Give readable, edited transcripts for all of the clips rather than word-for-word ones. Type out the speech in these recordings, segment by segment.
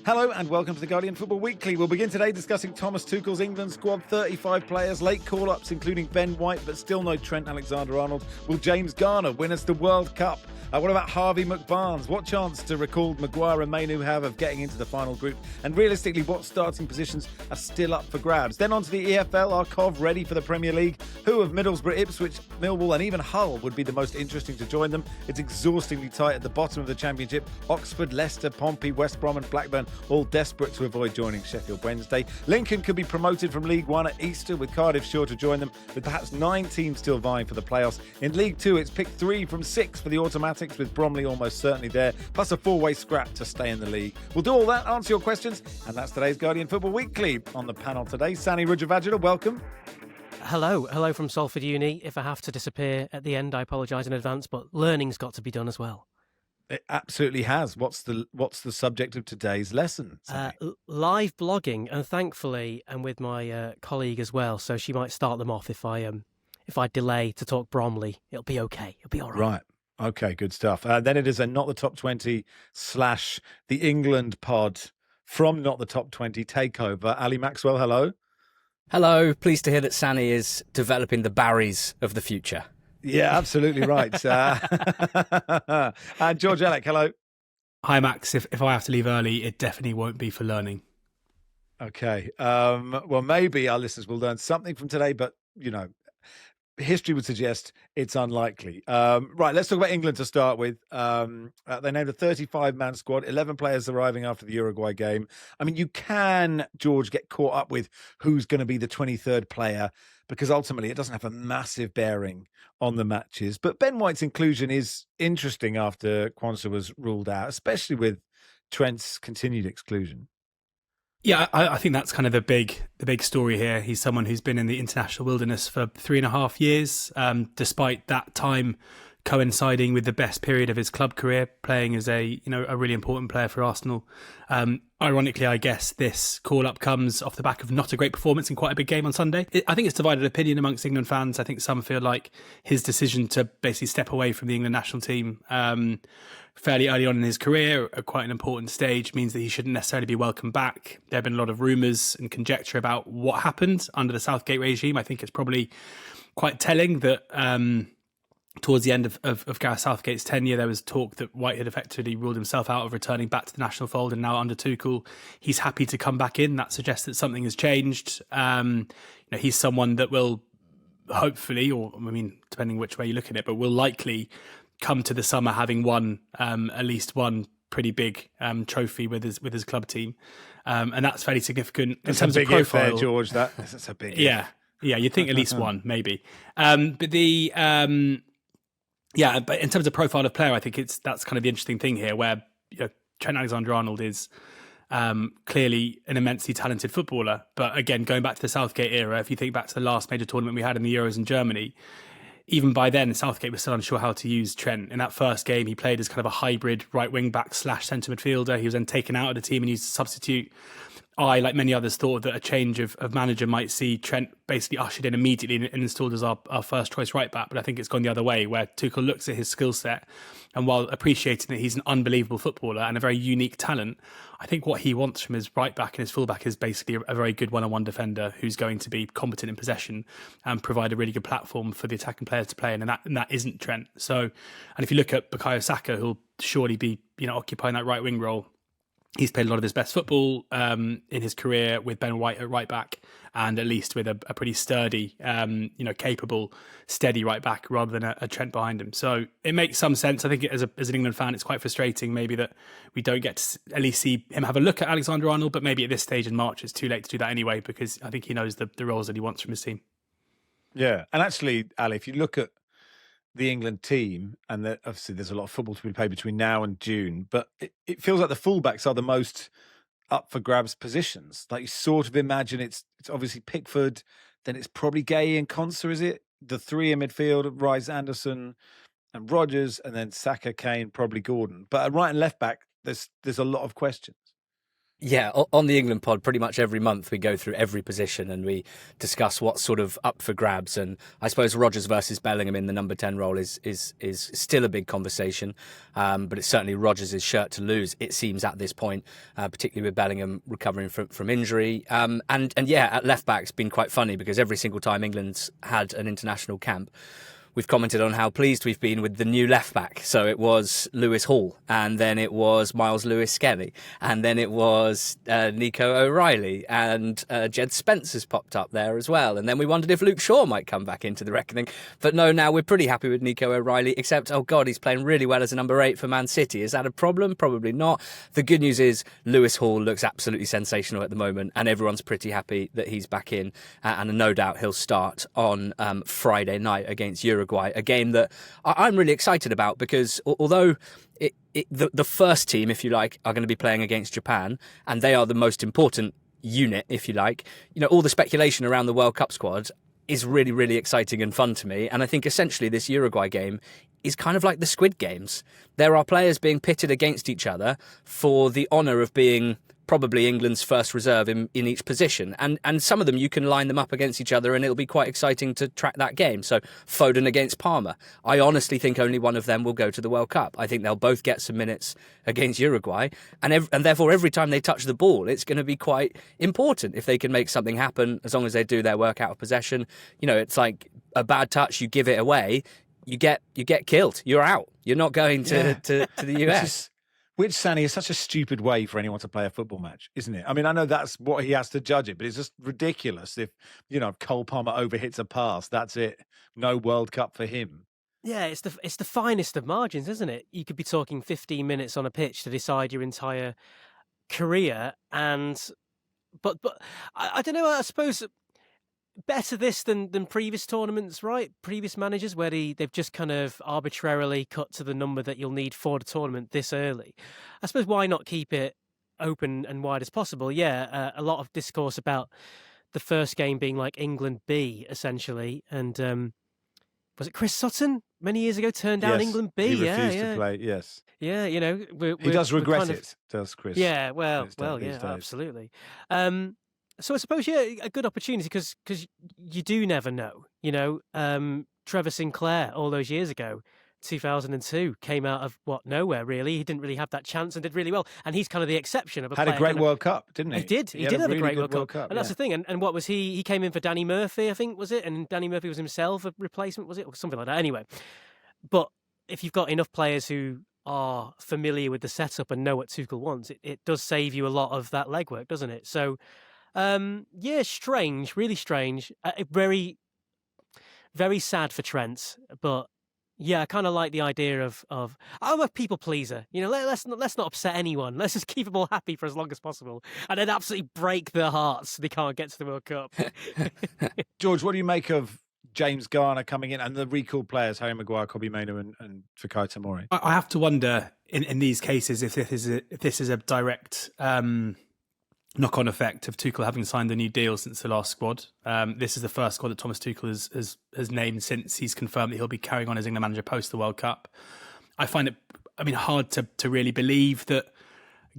Hello and welcome to the Guardian Football Weekly. We'll begin today discussing Thomas Tuchel's England squad, 35 players, late call-ups including Ben White, but still no Trent Alexander-Arnold. Will James Garner win us the World Cup? What about Harvey McBarnes? What chance do recalled Maguire and Mainoo have of getting into the final group? And realistically, what starting positions are still up for grabs? Then on to the EFL, are Cov ready for the Premier League? Who of Middlesbrough, Ipswich, Millwall and even Hull would be the most interesting to join them? It's exhaustingly tight at the bottom of the Championship. Oxford, Leicester, Pompey, West Brom and Blackburn all desperate to avoid joining Sheffield Wednesday. Lincoln could be promoted from League One at Easter, with Cardiff sure to join them, with perhaps 9 teams still vying for the playoffs. In League Two, it's pick 3 from 6 for the automatics, with Bromley almost certainly there, plus a 4-way scrap to stay in the league. We'll do all that, answer your questions, and that's today's Guardian Football Weekly. On the panel today, Sanny Rudravajhala, welcome. Hello from Salford Uni. If I have to disappear at the end, I apologise in advance, but learning's got to be done as well. It absolutely has. What's the subject of today's lesson? Live blogging, and thankfully, and with my colleague as well, so she might start them off if I delay to talk Bromley. It'll be okay. It'll be all right. Right. Okay, good stuff. Then it is a Not the Top 20 / the England pod from Not the Top 20 takeover. Ali Maxwell, hello. Hello. Pleased to hear that Sanny is developing the Barrys of the future. Yeah, absolutely right. And George Elek, hello. Hi, Max. If I have to leave early, it definitely won't be for learning. Okay. Well, maybe our listeners will learn something from today, but, history would suggest it's unlikely. Right, let's talk about England to start with. They named a 35-man squad, 11 players arriving after the Uruguay game. I mean, you can, George, get caught up with who's going to be the 23rd player, because ultimately it doesn't have a massive bearing on the matches. But Ben White's inclusion is interesting after Quansah was ruled out, especially with Trent's continued exclusion. Yeah, I think that's kind of the big story here. He's someone who's been in the international wilderness for 3.5 years, despite that time coinciding with the best period of his club career, playing as a really important player for Arsenal. Ironically, I guess this call-up comes off the back of not a great performance in quite a big game on Sunday. I think it's divided opinion amongst England fans. I think some feel like his decision to basically step away from the England national team fairly early on in his career, at quite an important stage, means that he shouldn't necessarily be welcomed back. There have been a lot of rumours and conjecture about what happened under the Southgate regime. I think it's probably quite telling that towards the end of Gareth Southgate's tenure, there was talk that White had effectively ruled himself out of returning back to the national fold, and now under Tuchel, he's happy to come back in. That suggests that something has changed. He's someone that will hopefully, depending which way you look at it, but will likely come to the summer having won at least one pretty big trophy with his club team, and that's fairly significant in terms of profile. There, George, that's a big yeah. You'd think at least one, maybe. But in terms of profile of player, I think that's kind of the interesting thing here, where Trent Alexander-Arnold is clearly an immensely talented footballer. But again, going back to the Southgate era, if you think back to the last major tournament we had in the Euros in Germany, even by then, Southgate was still unsure how to use Trent. In that first game, he played as kind of a hybrid right wing back / centre midfielder. He was then taken out of the team and used as a substitute. I, like many others, thought that a change of manager might see Trent basically ushered in immediately and installed as our first choice right back. But I think it's gone the other way, where Tuchel looks at his skill set, and while appreciating that he's an unbelievable footballer and a very unique talent, I think what he wants from his right back and his full back is basically a very good one-on-one defender who's going to be competent in possession and provide a really good platform for the attacking players to play in, and that isn't Trent. So, and if you look at Bukayo Saka, who'll surely be occupying that right wing role, he's played a lot of his best football in his career with Ben White at right back, and at least with a pretty sturdy, capable, steady right back rather than a Trent behind him. So it makes some sense. I think as an England fan, it's quite frustrating maybe that we don't get to at least see him have a look at Alexander-Arnold, but maybe at this stage in March, it's too late to do that anyway, because I think he knows the roles that he wants from his team. Yeah, and actually, Ali, if you look at the England team, and obviously there's a lot of football to be played between now and June, but it feels like the fullbacks are the most up for grabs positions. Like, you sort of imagine it's obviously Pickford, then it's probably Gay and Quansah, is it? The three in midfield, Rice, Anderson and Rodgers, and then Saka, Kane, probably Gordon. But at right and left back, there's a lot of questions. Yeah, on the England pod, pretty much every month we go through every position and we discuss what's sort of up for grabs. And I suppose Rodgers versus Bellingham in the number 10 role is still a big conversation, but it's certainly Rodgers' shirt to lose, it seems, at this point, particularly with Bellingham recovering from injury. And yeah, at left back, it's been quite funny because every single time England's had an international camp, we've commented on how pleased we've been with the new left back. So it was Lewis Hall, and then it was Miles Lewis-Skelly, and then it was Nico O'Reilly, and Jed Spencer's popped up there as well. And then we wondered if Luke Shaw might come back into the reckoning. But no, now we're pretty happy with Nico O'Reilly, except, oh God, he's playing really well as a number 8 for Man City. Is that a problem? Probably not. The good news is Lewis Hall looks absolutely sensational at the moment, and everyone's pretty happy that he's back in. And no doubt he'll start on Friday night against Uruguay, a game that I'm really excited about because although the first team, if you like, are going to be playing against Japan and they are the most important unit, if you like, all the speculation around the World Cup squad is really, really exciting and fun to me. And I think essentially this Uruguay game is kind of like the Squid Games. There are players being pitted against each other for the honour of being probably England's first reserve in each position. And some of them, you can line them up against each other and it'll be quite exciting to track that game. So Foden against Palmer. I honestly think only one of them will go to the World Cup. I think they'll both get some minutes against Uruguay. And therefore, every time they touch the ball, it's going to be quite important if they can make something happen, as long as they do their work out of possession. It's like a bad touch, you give it away, you get killed. You're out. You're not going to the US. Which, Sanny, is such a stupid way for anyone to play a football match, isn't it? I mean, I know that's what he has to judge it, but it's just ridiculous if, Cole Palmer overhits a pass, that's it. No World Cup for him. Yeah, it's the finest of margins, isn't it? You could be talking 15 minutes on a pitch to decide your entire career, but I don't know, I suppose better this than previous tournaments, right? Previous managers where they've just kind of arbitrarily cut to the number that you'll need for the tournament this early. I suppose why not keep it open and wide as possible? Yeah, a lot of discourse about the first game being like England B, essentially. And was it Chris Sutton many years ago turned down England B? He refused to play, yes. Yeah, he does regret it, does Chris. Yeah, well, yeah, absolutely. So I suppose, a good opportunity because you do never know. Trevor Sinclair all those years ago, 2002, came out of nowhere really. He didn't really have that chance and did really well. And he's kind of the exception of a player. Had a great World Cup, didn't he? He did. He did have a great World Cup. And that's the thing. And what was he? He came in for Danny Murphy, I think, was it? And Danny Murphy was himself a replacement, was it? Or something like that. Anyway, but if you've got enough players who are familiar with the setup and know what Tuchel wants, it does save you a lot of that legwork, doesn't it? So. Strange, really strange. Very, very sad for Trent, but yeah, I kind of like the idea of I'm a people pleaser. Let's not upset anyone. Let's just keep them all happy for as long as possible, and then absolutely break their hearts so they can't get to the World Cup. George, what do you make of James Garner coming in and the recalled players, Harry Maguire, Kobbie, Mainoo and Fikayo Tomori? I have to wonder in these cases if this is a direct knock-on effect of Tuchel having signed the new deal since the last squad. This is the first squad that Thomas Tuchel has named since he's confirmed that he'll be carrying on as England manager post the World Cup. I find it, hard to really believe that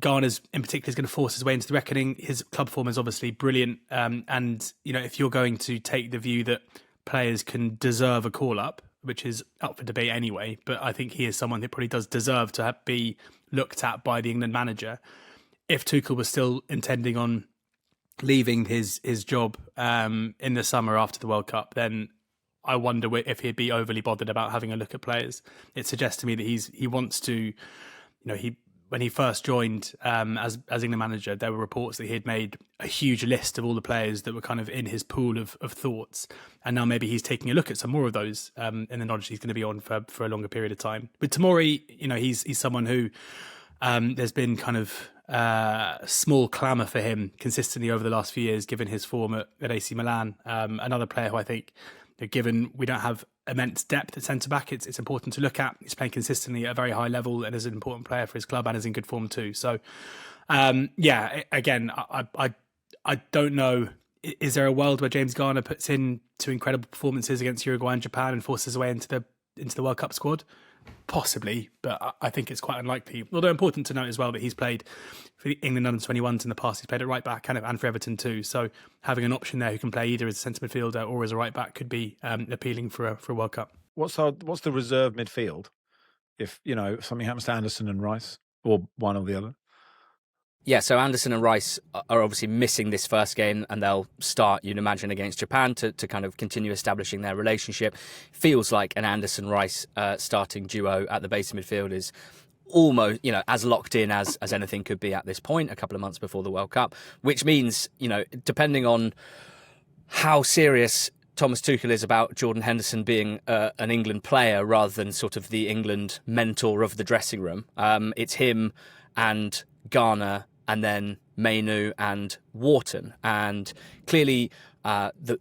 Garner's in particular is going to force his way into the reckoning. His club form is obviously brilliant, and if you're going to take the view that players can deserve a call-up, which is up for debate anyway, but I think he is someone that probably does deserve to be looked at by the England manager. If Tuchel was still intending on leaving his job in the summer after the World Cup, then I wonder if he'd be overly bothered about having a look at players. It suggests to me that he wants to, when he first joined as England manager, there were reports that he had made a huge list of all the players that were kind of in his pool of thoughts, and now maybe he's taking a look at some more of those in the knowledge he's going to be on for a longer period of time. But Tomori, he's someone who there's been kind of small clamour for him consistently over the last few years, given his form at AC Milan. Another player who I think, given we don't have immense depth at centre-back, it's important to look at. He's playing consistently at a very high level and is an important player for his club and is in good form too. So, again, I don't know. Is there a world where James Garner puts in two incredible performances against Uruguay and Japan and forces his way into the World Cup squad? Possibly, but I think it's quite unlikely. Although important to note as well that he's played for the England under-21s in the past. He's played at right back and for Everton too. So having an option there who can play either as a centre midfielder or as a right back could be appealing for a World Cup. What's the reserve midfield if something happens to Anderson and Rice or one or the other? Yeah, so Anderson and Rice are obviously missing this first game, and they'll start, you'd imagine, against Japan to kind of continue establishing their relationship. Feels like an Anderson-Rice starting duo at the base of midfield is almost, as locked in as anything could be at this point, a couple of months before the World Cup, which means, depending on how serious Thomas Tuchel is about Jordan Henderson being an England player rather than sort of the England mentor of the dressing room, it's him and Garner and then Mainoo and Wharton. And clearly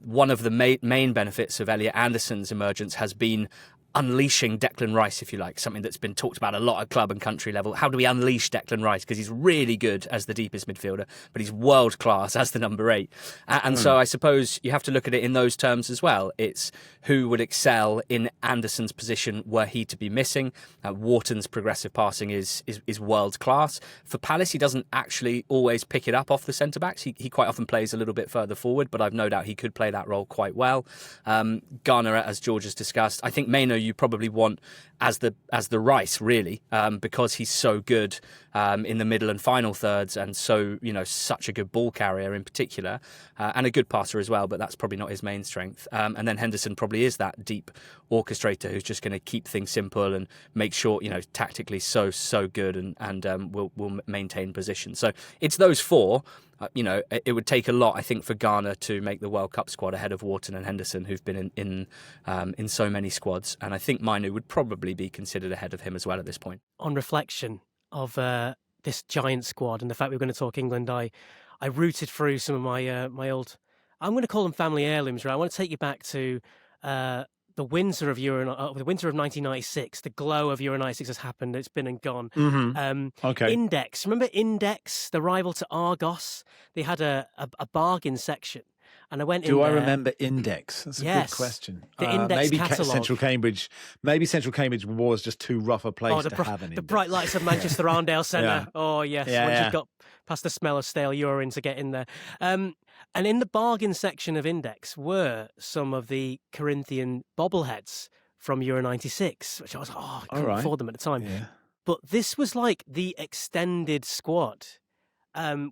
one of the main benefits of Elliot Anderson's emergence has been unleashing Declan Rice, if you like, something that's been talked about a lot at club and country level. How do we unleash Declan Rice? Because he's really good as the deepest midfielder, but he's world class as the number 8. And so I suppose you have to look at it in those terms as well. It's who would excel in Anderson's position were he to be missing. Wharton's progressive passing is world class. For Palace, he doesn't actually always pick it up off the centre-backs. He quite often plays a little bit further forward, but I've no doubt he could play that role quite well. Garner, as George has discussed, I think Mainoo you probably want as the Rice, really, because he's so good in the middle and final thirds, and so such a good ball carrier in particular, and a good passer as well. But that's probably not his main strength. And then Henderson probably is that deep orchestrator who's just going to keep things simple and make sure tactically so good and will maintain position. So it's those four. It would take a lot, I think, for Garner to make the World Cup squad ahead of Wharton and Henderson, who've been in so many squads. And I think Mainoo would probably be considered ahead of him as well at this point. On reflection of this giant squad and the fact we were going to talk England, I rooted through some of my old, I'm going to call them family heirlooms, right? I want to take you back to the winter of 1996. The glow of Euro 96 has happened. It's been and gone. Mm-hmm. Okay. Index. Remember Index, the rival to Argos? They had a bargain section. And I went in there. Do I remember Index? That's a good question. The Index maybe catalogue. Central Cambridge was just too rough a place to have an Index. The bright lights of Manchester Arndale Centre. Yeah. Oh, yes. Once you've got past the smell of stale urine to get in there. And in the bargain section of Index were some of the Corinthian bobbleheads from Euro 96, which I was I couldn't afford them at the time. Yeah. But this was like the extended squad,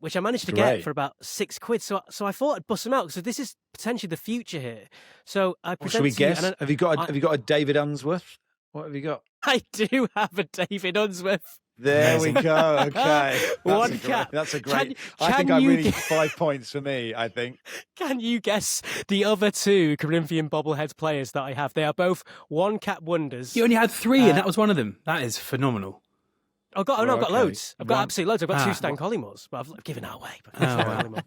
which I managed to get for about £6. So I thought I'd bust them out. So this is potentially the future here. So I present should we guess? Have you got a David Unsworth? What have you got? I do have a David Unsworth. There we go. Okay. One cap. That's a great. I think I really 5 points for me, I think. Can you guess the other two Corinthian bobblehead players that I have? They are both one cap wonders. You only had 3 and that was one of them. That is phenomenal. I've got loads. I've got absolutely loads. I've got 2 Stan Collymores, but I've given that away. But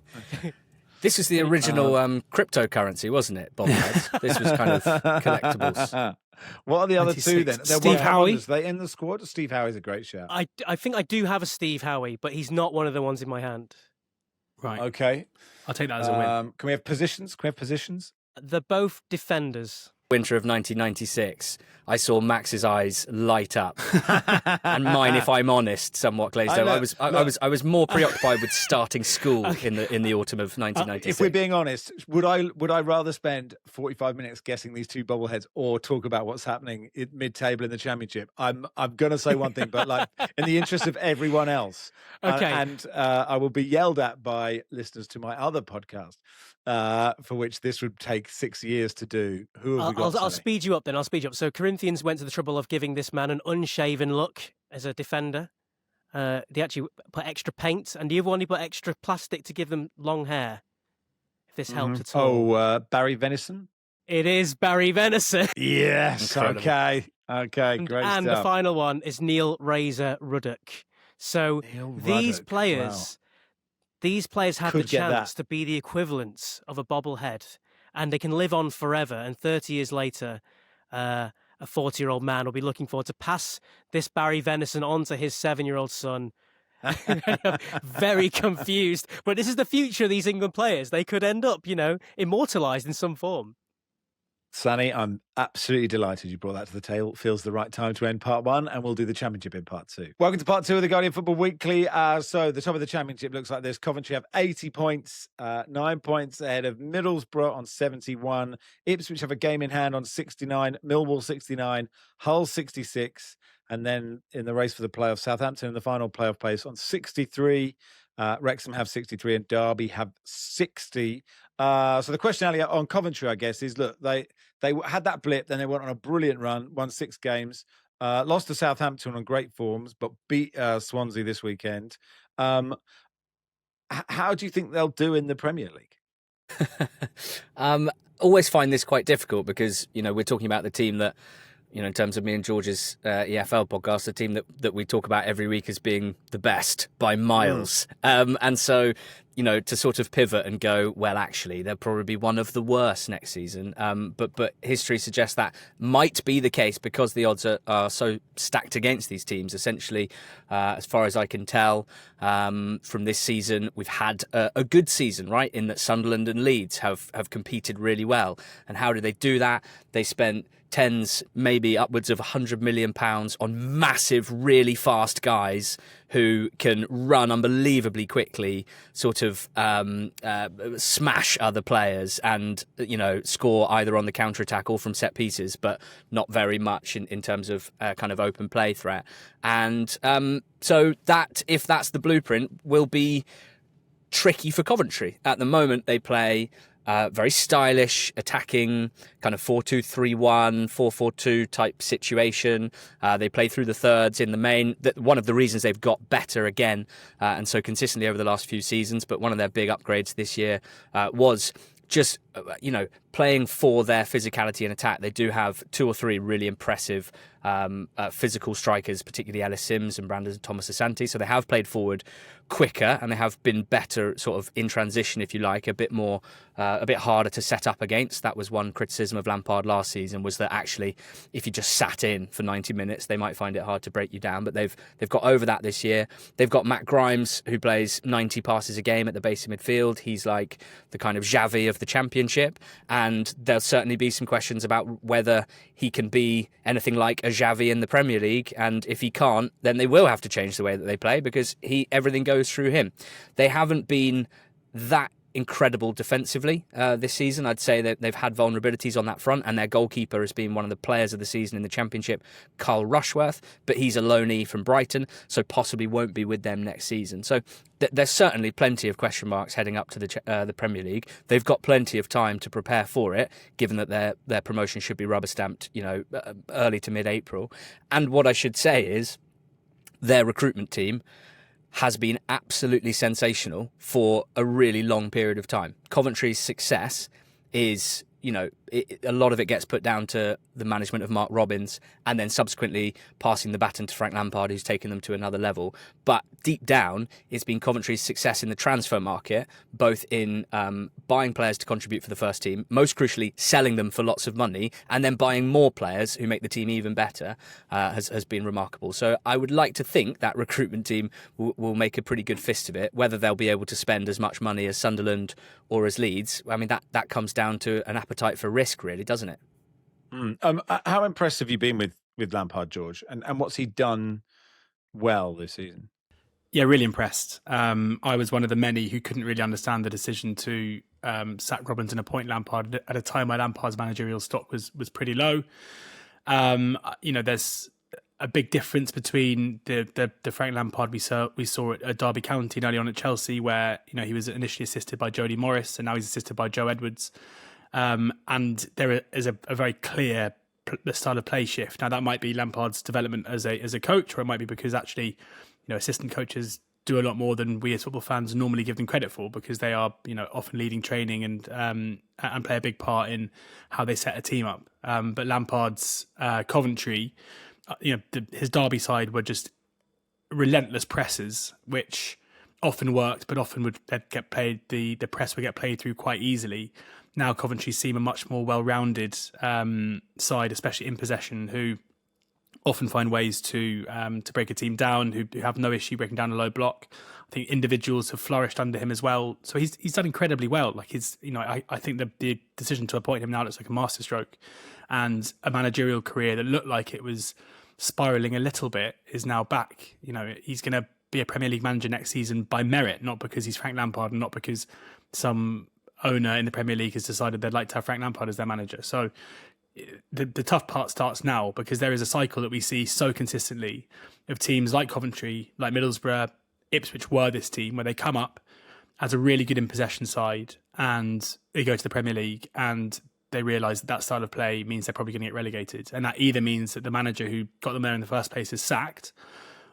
This is the original cryptocurrency, wasn't it, bobbleheads? This was kind of collectibles. What are the other 2 then? Steve Howie. They in the squad? Steve Howie's a great shout. I think I do have a Steve Howie, but he's not one of the ones in my hand. Right. Okay. I'll take that as a win. Can we have positions? They're both defenders. Winter of 1996, I saw Max's eyes light up, and mine, if I'm honest, somewhat glazed over. I was more preoccupied with starting school in the autumn of 1996. If we're being honest, would I rather spend 45 minutes guessing these 2 bobbleheads or talk about what's happening mid-table in the Championship? I'm going to say one thing, but like in the interest of everyone else, okay, and I will be yelled at by listeners to my other podcast. For which this would take 6 years to do. Who have we got? I'll speed you up then. So Corinthians went to the trouble of giving this man an unshaven look as a defender. They actually put extra paint, and the other one he put extra plastic to give them long hair. If this helped at all. Barry Venison? It is Barry Venison. Yes. Incredible. Okay. Great and stuff. the final one is Neil Razor Ruddock. So these players... Wow. These players had the chance to be the equivalents of a bobblehead, and they can live on forever. And 30 years later, a 40-year-old man will be looking forward to pass this Barry Venison on to his 7-year-old son. Very confused. But this is the future of these England players. They could end up, immortalised in some form. Sanny, I'm absolutely delighted you brought that to the table. Feels the right time to end part one, and we'll do the championship in part two. Welcome to part two of the Guardian Football Weekly. So the top of the championship looks like this. Coventry have 80 points, 9 points ahead of Middlesbrough on 71. Ipswich have a game in hand on 69. Millwall 69. Hull 66. And then in the race for the playoffs, Southampton in the final playoff place on 63. Wrexham have 63 and Derby have 60. So the question, Ali, on Coventry, I guess, is look, they had that blip, then they went on a brilliant run, won 6 games, lost to Southampton on great forms, but beat Swansea this weekend. How do you think they'll do in the Premier League? Always find this quite difficult because, we're talking about the team that, in terms of me and George's EFL podcast, the team that we talk about every week as being the best by miles. And so, to sort of pivot and go, well, actually, they'll probably be one of the worst next season. But history suggests that might be the case because the odds are so stacked against these teams. Essentially, as far as I can tell, from this season, we've had a good season, right? In that Sunderland and Leeds have competed really well. And how did they do that? They spent tens, maybe upwards of £100 million on massive, really fast guys who can run unbelievably quickly, sort of smash other players and, score either on the counter-attack or from set pieces, but not very much in terms of kind of open play threat. And so that, if that's the blueprint, will be tricky for Coventry. At the moment, they play very stylish, attacking, kind of 4-2-3-1, 4-4-2 type situation. They play through the thirds in the main. One of the reasons they've got better again, and so consistently over the last few seasons, but one of their big upgrades this year was just, playing for their physicality and attack. They do have 2 or 3 really impressive physical strikers, particularly Ellis Sims and Brandon Thomas Asante. So they have played forward quicker and they have been better sort of in transition, if you like, a bit harder to set up against. That was one criticism of Lampard last season, was that actually if you just sat in for 90 minutes, they might find it hard to break you down. But they've got over that this year. They've got Matt Grimes, who plays 90 passes a game at the base of midfield. He's like the kind of Xavi of the Championship. And there'll certainly be some questions about whether he can be anything like a Xavi in the Premier League. And if he can't, then they will have to change the way that they play because everything goes through him. They haven't been that incredible defensively this season. I'd say that they've had vulnerabilities on that front, and their goalkeeper has been one of the players of the season in the Championship, Carl Rushworth, but he's a loanee from Brighton, so possibly won't be with them next season. So there's certainly plenty of question marks heading up to the Premier League. They've got plenty of time to prepare for it, given that their promotion should be rubber stamped, early to mid-April. And what I should say is their recruitment team has been absolutely sensational for a really long period of time. Coventry's success is, a lot of it gets put down to the management of Mark Robbins and then subsequently passing the baton to Frank Lampard, who's taken them to another level. But deep down, it's been Coventry's success in the transfer market, both in buying players to contribute for the first team, most crucially selling them for lots of money, and then buying more players who make the team even better, has been remarkable. So I would like to think that recruitment team will make a pretty good fist of it. Whether they'll be able to spend as much money as Sunderland or as Leeds, I mean, that comes down to an appetite for risk, really, doesn't it? How impressed have you been with Lampard, George? And what's he done well this season? Yeah, really impressed. I was one of the many who couldn't really understand the decision to sack Robbins and appoint Lampard at a time where Lampard's managerial stock was pretty low. There's a big difference between the Frank Lampard we saw at Derby County and early on at Chelsea, where he was initially assisted by Jody Morris and now he's assisted by Joe Edwards. And there is a very clear style of play shift. Now, that might be Lampard's development as a coach, or it might be because actually, assistant coaches do a lot more than we as football fans normally give them credit for, because they are, often leading training and play a big part in how they set a team up. But Lampard's Coventry, his Derby side were just relentless presses, which often worked, but often would get played. The press would get played through quite easily. Now Coventry seem a much more well-rounded side, especially in possession, who often find ways to break a team down, who have no issue breaking down a low block. I think individuals have flourished under him as well. So he's done incredibly well. Like I think the decision to appoint him now looks like a masterstroke, and a managerial career that looked like it was spiraling a little bit is now back. He's going to be a Premier League manager next season by merit, not because he's Frank Lampard and not because some owner in the Premier League has decided they'd like to have Frank Lampard as their manager. So the tough part starts now, because there is a cycle that we see so consistently of teams like Coventry, like Middlesbrough, Ipswich were this team where they come up as a really good in possession side and they go to the Premier League and they realise that style of play means they're probably going to get relegated. And that either means that the manager who got them there in the first place is sacked,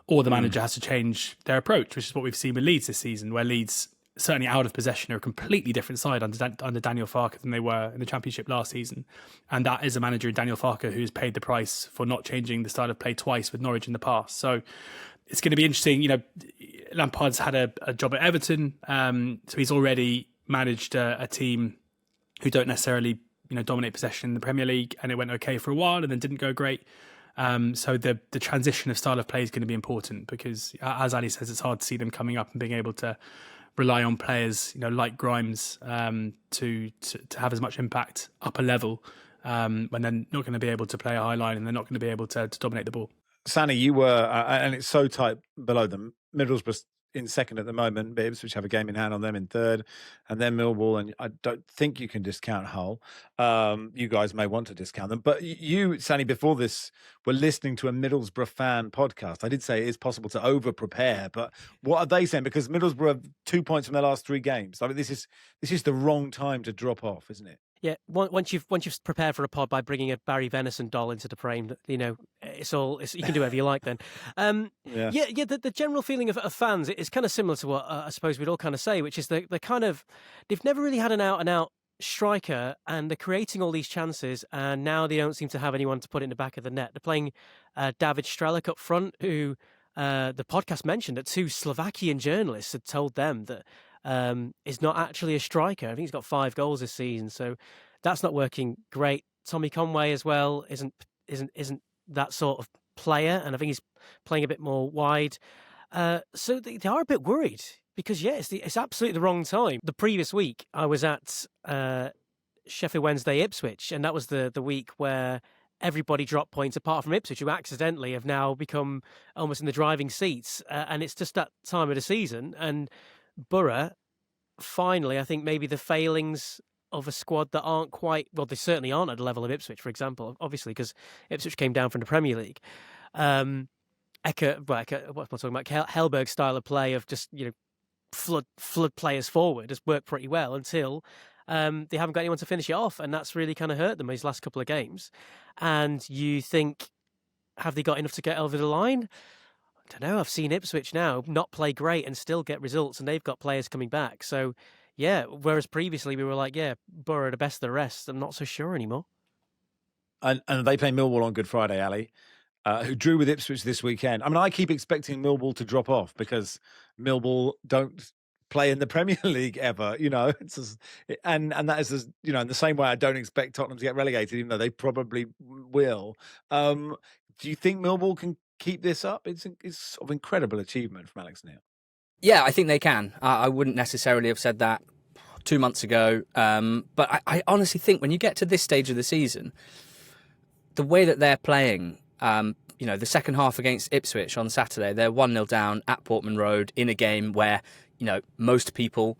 or the manager has to change their approach, which is what we've seen with Leeds this season, where Leeds, certainly out of possession, are a completely different side under Daniel Farke than they were in the Championship last season. And that is a manager in Daniel Farke who's paid the price for not changing the style of play twice with Norwich in the past. So it's going to be interesting. Lampard's had a job at Everton, so he's already managed a team who don't necessarily dominate possession in the Premier League, and it went okay for a while and then didn't go great. So the transition of style of play is going to be important, because, as Ali says, it's hard to see them coming up and being able to rely on players, like Grimes, to have as much impact up a level when they're not going to be able to play a high line and they're not going to be able to dominate the ball. Sanny, you were, and it's so tight below them. Middlesbrough in second at the moment, but Ipswich have a game in hand on them in third, and then Millwall, and I don't think you can discount Hull. You guys may want to discount them, but you, Sanny, before this, were listening to a Middlesbrough fan podcast. I did say it is possible to over-prepare, but what are they saying? Because Middlesbrough have 2 points from their last 3 games. I mean, this is the wrong time to drop off, isn't it? Yeah, once you've prepared for a pod by bringing a Barry Venison doll into the frame, you can do whatever you like then. The general feeling of fans is kind of similar to what I suppose we'd all kind of say, which is they've never really had an out-and-out striker, and they're creating all these chances, and now they don't seem to have anyone to put it in the back of the net. They're playing David Strelak up front, who the podcast mentioned that 2 Slovakian journalists had told them that is not actually a striker. I think he's got 5 goals this season, so that's not working great. Tommy Conway as well isn't that sort of player, and I think he's playing a bit more wide. So they are a bit worried, because it's absolutely the wrong time. The previous week I was at Sheffield Wednesday Ipswich, and that was the week where everybody dropped points apart from Ipswich, who accidentally have now become almost in the driving seats, and it's just that time of the season. And Borough, finally, I think maybe the failings of a squad that aren't quite, well, they certainly aren't at the level of Ipswich, for example, obviously, because Ipswich came down from the Premier League. What am I talking about? Hellberg's style of play of just, flood players forward has worked pretty well until they haven't got anyone to finish it off, and that's really kind of hurt them these last couple of games. And you think, have they got enough to get over the line? I don't know. I've seen Ipswich now not play great and still get results, and they've got players coming back. So, yeah, whereas previously we were like, Borough are the best of the rest. I'm not so sure anymore. And they play Millwall on Good Friday, Ali, who drew with Ipswich this weekend. I mean, I keep expecting Millwall to drop off because Millwall don't play in the Premier League ever, It's just, and that is just, in the same way I don't expect Tottenham to get relegated, even though they probably will. Do you think Millwall can keep this up? It's sort of incredible achievement from Alex Neil. Yeah, I think they can. I wouldn't necessarily have said that 2 months ago, but I honestly think when you get to this stage of the season, the way that they're playing, the second half against Ipswich on Saturday, they're 1-0 down at Portman Road in a game where, most people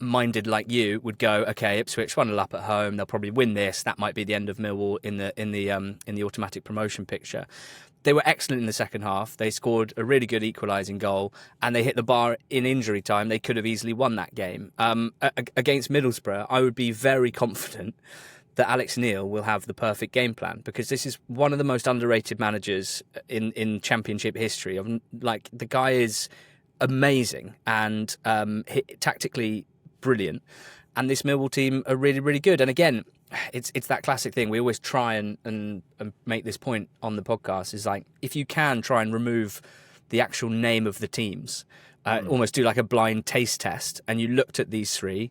minded like you would go, okay, Ipswich 1-0 up at home, they'll probably win this. That might be the end of Millwall in the automatic promotion picture. They were excellent in the second half. They scored a really good equalising goal, and they hit the bar in injury time. They could have easily won that game. Against Middlesbrough, I would be very confident that Alex Neil will have the perfect game plan, because this is one of the most underrated managers in Championship history. The guy is amazing and tactically brilliant, and this Millwall team are really, really good. And again, it's that classic thing. We always try and make this point on the podcast, is like, if you can try and remove the actual name of the teams, almost do like a blind taste test, and you looked at these 3,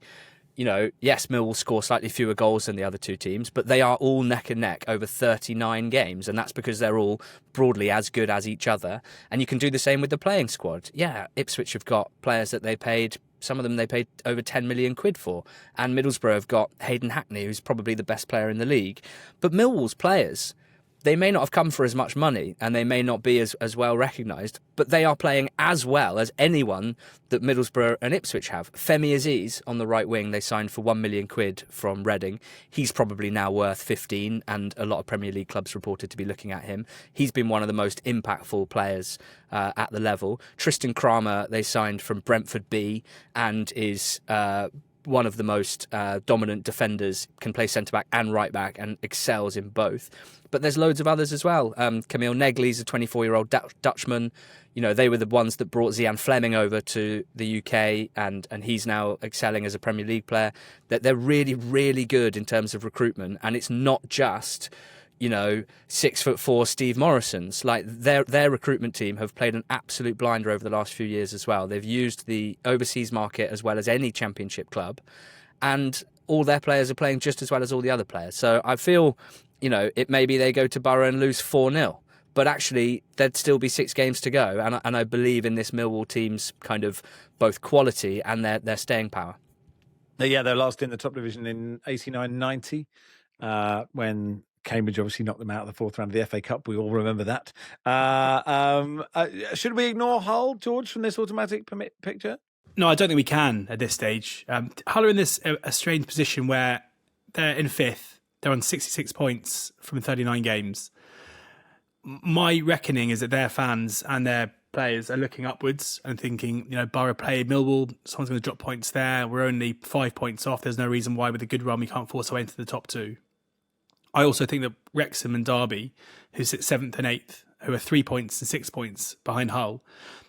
yes, Millwall score slightly fewer goals than the other two teams, but they are all neck and neck over 39 games, and that's because they're all broadly as good as each other. And you can do the same with the playing squad. Yeah, Ipswich have got players that they paid, some of them they paid over 10 million quid for, and Middlesbrough have got Hayden Hackney, who's probably the best player in the league. But Millwall's players, they may not have come for as much money and they may not be as well recognised, but they are playing as well as anyone that Middlesbrough and Ipswich have. Femi Aziz on the right wing, they signed for 1 million quid from Reading. He's probably now worth 15, and a lot of Premier League clubs reported to be looking at him. He's been one of the most impactful players at the level. Tristan Kramer, they signed from Brentford B, and is one of the most dominant defenders, can play centre-back and right-back and excels in both. But there's loads of others as well. Camille Negley's a 24-year-old Dutchman. They were the ones that brought Zian Fleming over to the UK, and he's now excelling as a Premier League player. That they're really, really good in terms of recruitment, and it's not just 6'4" Steve Morrison's. Like their recruitment team have played an absolute blinder over the last few years as well. They've used the overseas market as well as any Championship club, and all their players are playing just as well as all the other players. So I feel, it maybe they go to Borough and lose 4-0, but actually there'd still be 6 games to go, and I believe in this Millwall team's kind of both quality and their staying power. Yeah, they're last in the top division in 89-90 when Cambridge obviously knocked them out of the fourth round of the FA Cup. We all remember that. Should we ignore Hull, George, from this automatic picture? No, I don't think we can at this stage. Hull are in this a strange position where they're in 5th. They're on 66 points from 39 games. My reckoning is that their fans and their players are looking upwards and thinking, Borough played Millwall, someone's going to drop points there. We're only 5 points off. There's no reason why with a good run we can't force our way into the top 2. I also think that Wrexham and Derby, who sit 7th and 8th, who are 3 points and 6 points behind Hull,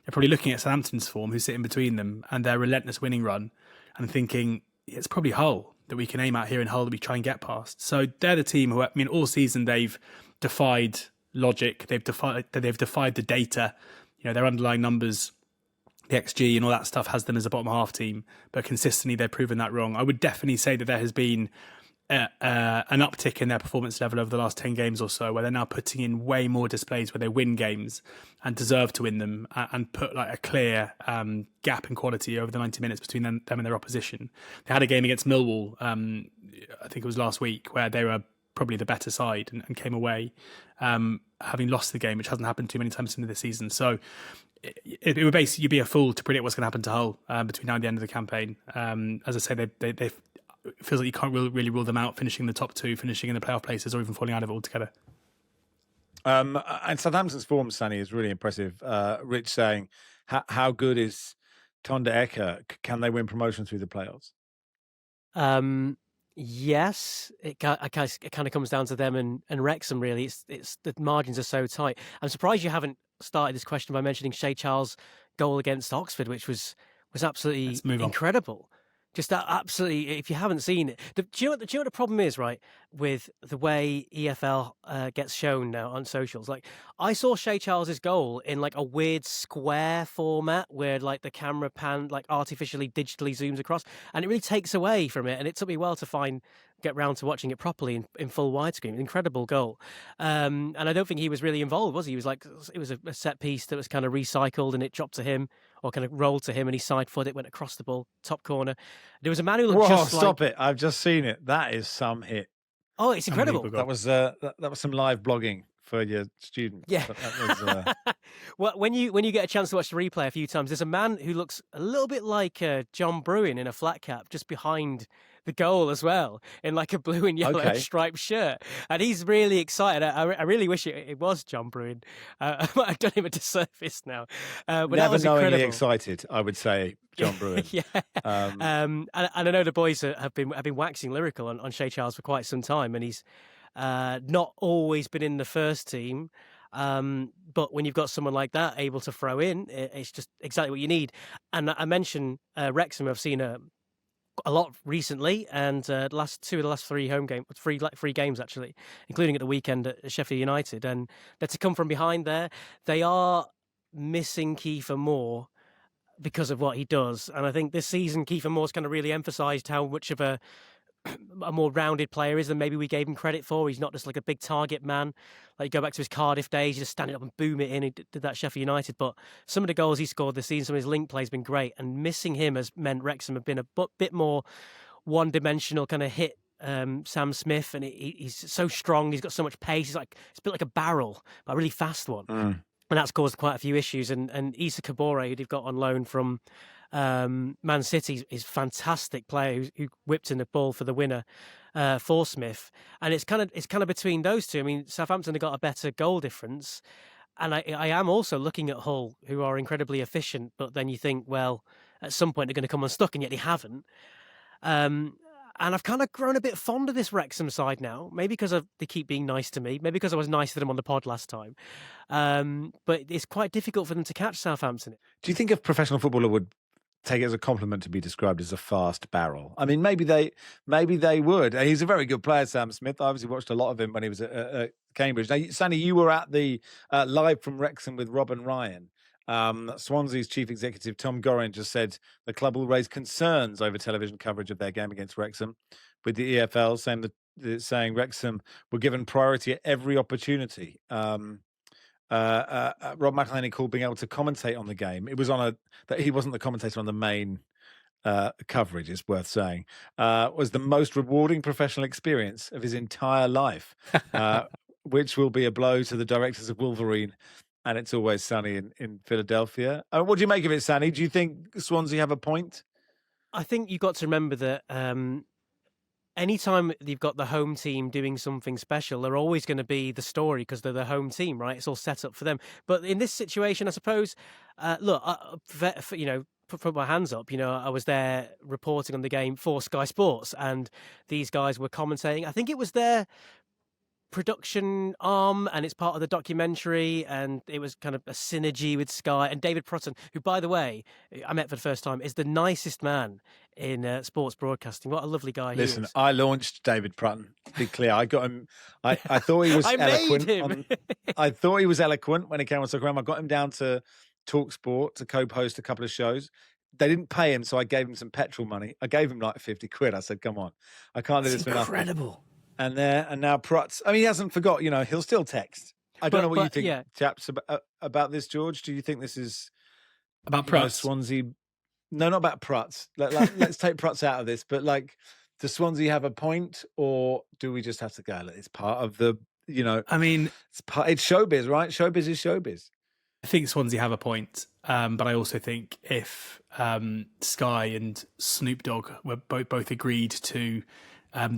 are probably looking at Southampton's form, who sit in between them, and their relentless winning run, and thinking, it's probably Hull that we can aim at here in Hull that we try and get past. So they're the team who, all season they've defied logic, they've defied the data, their underlying numbers, the XG and all that stuff has them as a bottom half team, but consistently they've proven that wrong. I would definitely say that there has been an uptick in their performance level over the last 10 games or so, where they're now putting in way more displays where they win games and deserve to win them, and put like a clear gap in quality over the 90 minutes between them and their opposition. They had a game against Millwall, I think it was last week, where they were probably the better side and came away having lost the game, which hasn't happened too many times into the season. So it would basically, you'd be a fool to predict what's going to happen to Hull between now and the end of the campaign. As I say, they it feels like you can't really rule them out finishing in the top 2, finishing in the playoff places, or even falling out of it altogether. And Southampton's form, Sanny, is really impressive. Rich saying, how good is Tonda Eka? Can they win promotion through the playoffs? Yes, it kind of comes down to them and Wrexham, really. It's the margins are so tight. I'm surprised you haven't started this question by mentioning Shay Charles' goal against Oxford, which was absolutely incredible. Just that, absolutely. If you haven't seen it, do you know what the problem is, right? With the way EFL gets shown now on socials, like I saw Shay Charles's goal in like a weird square format where like the camera pan like artificially digitally zooms across, and it really takes away from it. And it took me a while to get round to watching it properly in full widescreen. Incredible goal, and I don't think he was really involved, was he? He was like, it was a set piece that was kind of recycled, and it dropped to him or kind of rolled to him, and he side foot it, went across the ball, top corner. There was a man who looked just like... Stop it! I've just seen it. That is some hit. Oh, it's incredible. That was some live blogging for your students. Yeah. That was, Well, when you get a chance to watch the replay a few times, there's a man who looks a little bit like John Bruin in a flat cap just behind the goal as well, in like a blue and yellow striped shirt, and he's really excited. I really wish it was John Bruin. I've done him a disservice now. But never that was knowingly incredible. Excited, I would say, John Bruin. Yeah. And I know the boys have been waxing lyrical on Shay Charles for quite some time, and he's not always been in the first team. But when you've got someone like that able to throw in, it's just exactly what you need. And I mentioned Wrexham. I've seen a lot recently, and three games actually, including at the weekend at Sheffield United. And they're to come from behind there. They are missing Kiefer Moore, because of what he does. And I think this season, Kiefer Moore's kind of really emphasised how much of a more rounded player is than maybe we gave him credit for. He's not just like a big target man. Like, go back to his Cardiff days, just standing up and boom it in. He did that at Sheffield United. But some of the goals he scored this season, some of his link play has been great. And missing him has meant Wrexham have been a bit more one-dimensional, kind of hit Sam Smith. And he's so strong. He's got so much pace. It's built like a barrel, but a really fast one. And that's caused quite a few issues. And Issa Kabore, who they've got on loan from Man City, is a fantastic player who whipped in the ball for the winner for Smith. And it's kind of between those two. I mean, Southampton have got a better goal difference. And I am also looking at Hull, who are incredibly efficient. But then you think, well, at some point they're going to come unstuck, and yet they haven't. And I've kind of grown a bit fond of this Wrexham side now. Maybe because they keep being nice to me. Maybe because I was nice to them on the pod last time. But it's quite difficult for them to catch Southampton. Do you think a professional footballer would take it as a compliment to be described as a fast barrel? I mean, maybe they would. He's a very good player, Sam Smith. I obviously watched a lot of him when he was at Cambridge. Now, Sanny, you were at the live from Wrexham with Rob and Ryan. Swansea's chief executive Tom Gorrin just said the club will raise concerns over television coverage of their game against Wrexham, with the EFL saying Wrexham were given priority at every opportunity. Rob McElhenney called being able to commentate on the game. It was that he wasn't the commentator on the main coverage, it's worth saying, was the most rewarding professional experience of his entire life, which will be a blow to the directors of Wolverine and It's Always Sunny in Philadelphia. What do you make of it, Sanny? Do you think Swansea have a point? I think you've got to remember that anytime you've got the home team doing something special, they're always going to be the story because they're the home team, right? It's all set up for them. But in this situation, I suppose, put my hands up. I was there reporting on the game for Sky Sports, and these guys were commentating. I think it was their production arm, and it's part of the documentary, and it was kind of a synergy with Sky. And David Prutton, who, by the way, I met for the first time, is the nicest man in sports broadcasting. What a lovely guy. Listen, I launched David Prutton, to be clear. I got him. I thought he was eloquent. I thought he was eloquent when he came on Instagram. I got him down to Talk Sport to co-host a couple of shows. They didn't pay him, so I gave him some petrol money. I gave him like 50 quid. I said, come on, I can't do this for nothing. Incredible. And now Prutz, I mean, he hasn't forgot, he'll still text. I don't know what you think, chaps, about this, George. Do you think this is about Prutz? Swansea? No, not about Prutz. Let's take Prutz out of this. But does Swansea have a point, or do we just have to go? It's part of the, I mean, it's showbiz, right? Showbiz is showbiz. I think Swansea have a point, but I also think if Sky and Snoop Dogg were both agreed to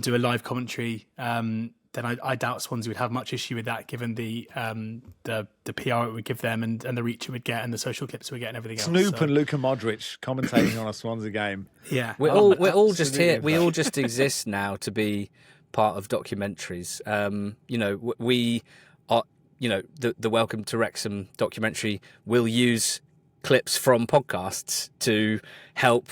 do a live commentary, then I doubt Swansea would have much issue with that, given the PR it would give them and the reach it would get and the social clips it would get and everything else. Snoop and Luka Modric commentating on a Swansea game. Yeah, we're all just here. We all just exist now to be part of documentaries. We are. The Welcome to Wrexham documentary will use clips from podcasts to help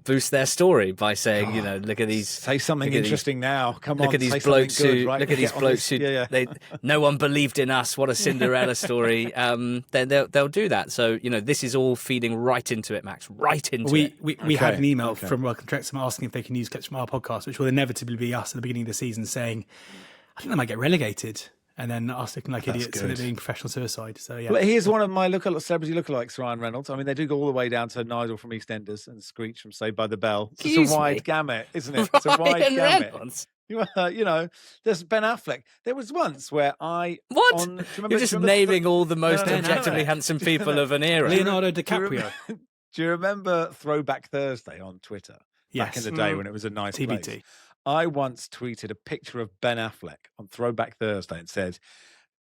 boost their story by saying, look at these. Say something interesting now. Come on, look at these blokes who. Look at these blokes who. No one believed in us. What a Cinderella story. Then they'll do that. So this is all feeding right into it, Max. Right into it. We had an email from Welcome to Wrexham asking if they can use clips from our podcast, which will inevitably be us at the beginning of the season saying, I think they might get relegated. And then us looking like idiots and it being professional suicide. So yeah. Well, here's one of my celebrity lookalikes, Ryan Reynolds. I mean, they do go all the way down to Nigel from EastEnders and Screech from Saved by the Bell. It's a wide gamut, isn't it? It's a wide gamut. There's Ben Affleck. There was once where What? You're just naming all the most objectively handsome people of an era. Leonardo DiCaprio. Do you remember Throwback Thursday on Twitter? Yes. Back in the day when it was a nice TBT. place. I once tweeted a picture of Ben Affleck on Throwback Thursday and said,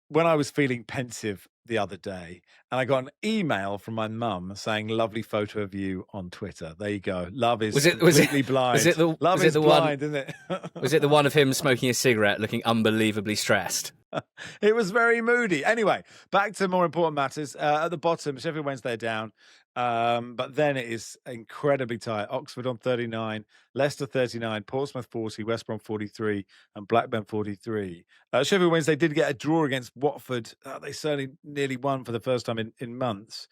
when I was feeling pensive the other day, and I got an email from my mum saying, lovely photo of you on Twitter. There you go. Love is completely blind. Love is blind, isn't it? Was it the one of him smoking a cigarette looking unbelievably stressed? It was very moody. Anyway, back to more important matters. At the bottom, Sheffield Wednesday are down. But then it is incredibly tight. Oxford on 39, Leicester 39, Portsmouth 40, West Brom 43, and Blackburn 43. Sheffield Wednesday did get a draw against Watford. They certainly nearly won for the first time in months.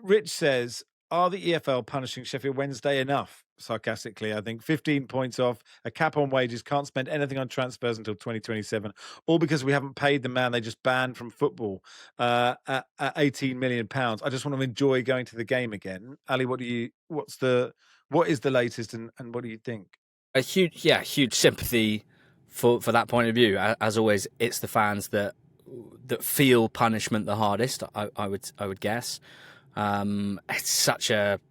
Rich says, are the EFL punishing Sheffield Wednesday enough? Sarcastically, I think 15 points off, a cap on wages, can't spend anything on transfers until 2027, all because we haven't paid the man they just banned from football at £18 million. I just want to enjoy going to the game again. Ali, what is the latest, and what do you think? A huge sympathy for that point of view. As always, it's the fans that feel punishment the hardest. I would guess. It's such a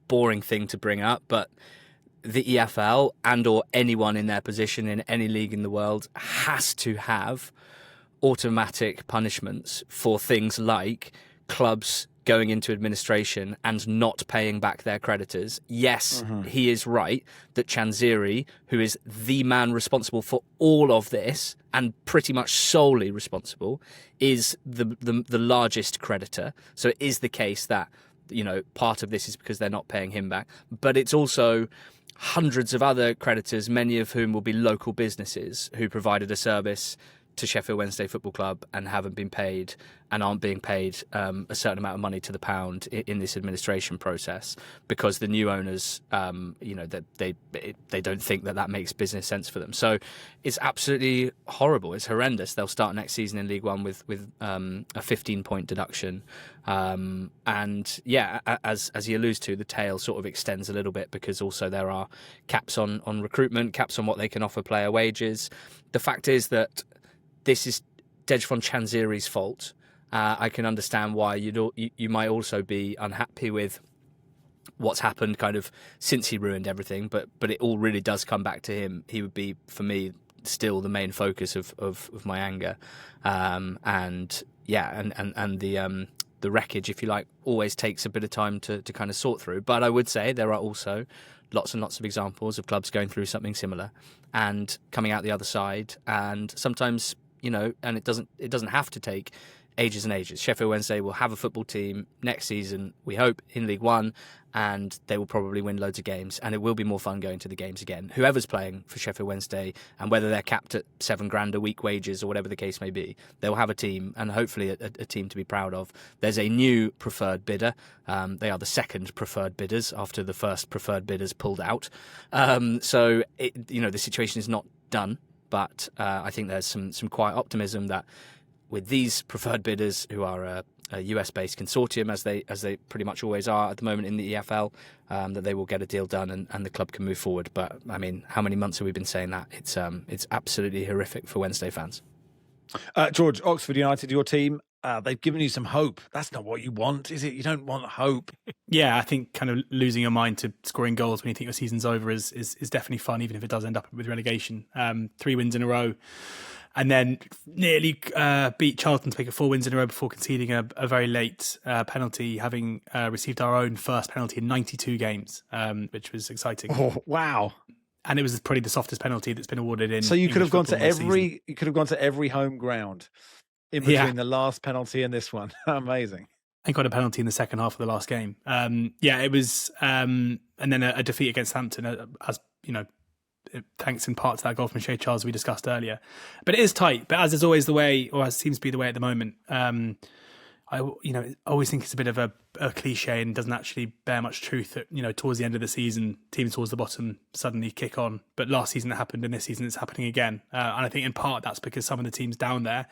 boring thing to bring up, but the EFL and or anyone in their position in any league in the world has to have automatic punishments for things like clubs going into administration and not paying back their creditors. Yes, he is right that Chanziri, who is the man responsible for all of this and pretty much solely responsible, is the largest creditor. So it is the case that, part of this is because they're not paying him back, but it's also hundreds of other creditors, many of whom will be local businesses who provided a service to Sheffield Wednesday Football Club and haven't been paid and aren't being paid a certain amount of money to the pound in this administration process because the new owners, that they don't think that makes business sense for them. So it's absolutely horrible. It's horrendous. They'll start next season in League One with a 15-point deduction. And yeah, as he alludes to, the tail sort of extends a little bit because also there are caps on recruitment, caps on what they can offer player wages. The fact is that this is Dejphon Chanziri's fault. I can understand why you might also be unhappy with what's happened kind of since he ruined everything, but it all really does come back to him. He would be, for me, still the main focus of my anger. And the wreckage, if you like, always takes a bit of time to kind of sort through. But I would say there are also lots and lots of examples of clubs going through something similar and coming out the other side. And sometimes, and it doesn't have to take ages and ages. Sheffield Wednesday will have a football team next season, we hope, in League One, and they will probably win loads of games, and it will be more fun going to the games again. Whoever's playing for Sheffield Wednesday, and whether they're capped at $7,000 a week wages or whatever the case may be, they'll have a team, and hopefully a team to be proud of. There's a new preferred bidder. They are the second preferred bidders after the first preferred bidders pulled out. So the situation is not done, but I think there's some quiet optimism that with these preferred bidders, who are a US-based consortium, as they pretty much always are at the moment in the EFL, that they will get a deal done and the club can move forward. But I mean, how many months have we been saying that? It's absolutely horrific for Wednesday fans. George, Oxford United, your team, they've given you some hope. That's not what you want, is it? You don't want hope. Yeah, I think kind of losing your mind to scoring goals when you think your season's over is definitely fun, even if it does end up with relegation. 3 wins in a row. And then nearly beat Charlton to make it 4 wins in a row before conceding a very late penalty, having received our own first penalty in 92 games, which was exciting. Oh, wow. And it was probably the softest penalty that's been awarded in. So you could have gone to every home ground in between the last penalty and this one. Amazing. And got a penalty in the second half of the last game. It was, and then a defeat against Hampton, as you know, thanks in part to that goal from Shea Charles we discussed earlier. But it is tight. But as is always the way, or as seems to be the way at the moment, I always think it's a bit of a cliche and doesn't actually bear much truth that, towards the end of the season, teams towards the bottom suddenly kick on. But last season it happened, and this season it's happening again. And I think in part that's because some of the teams down there,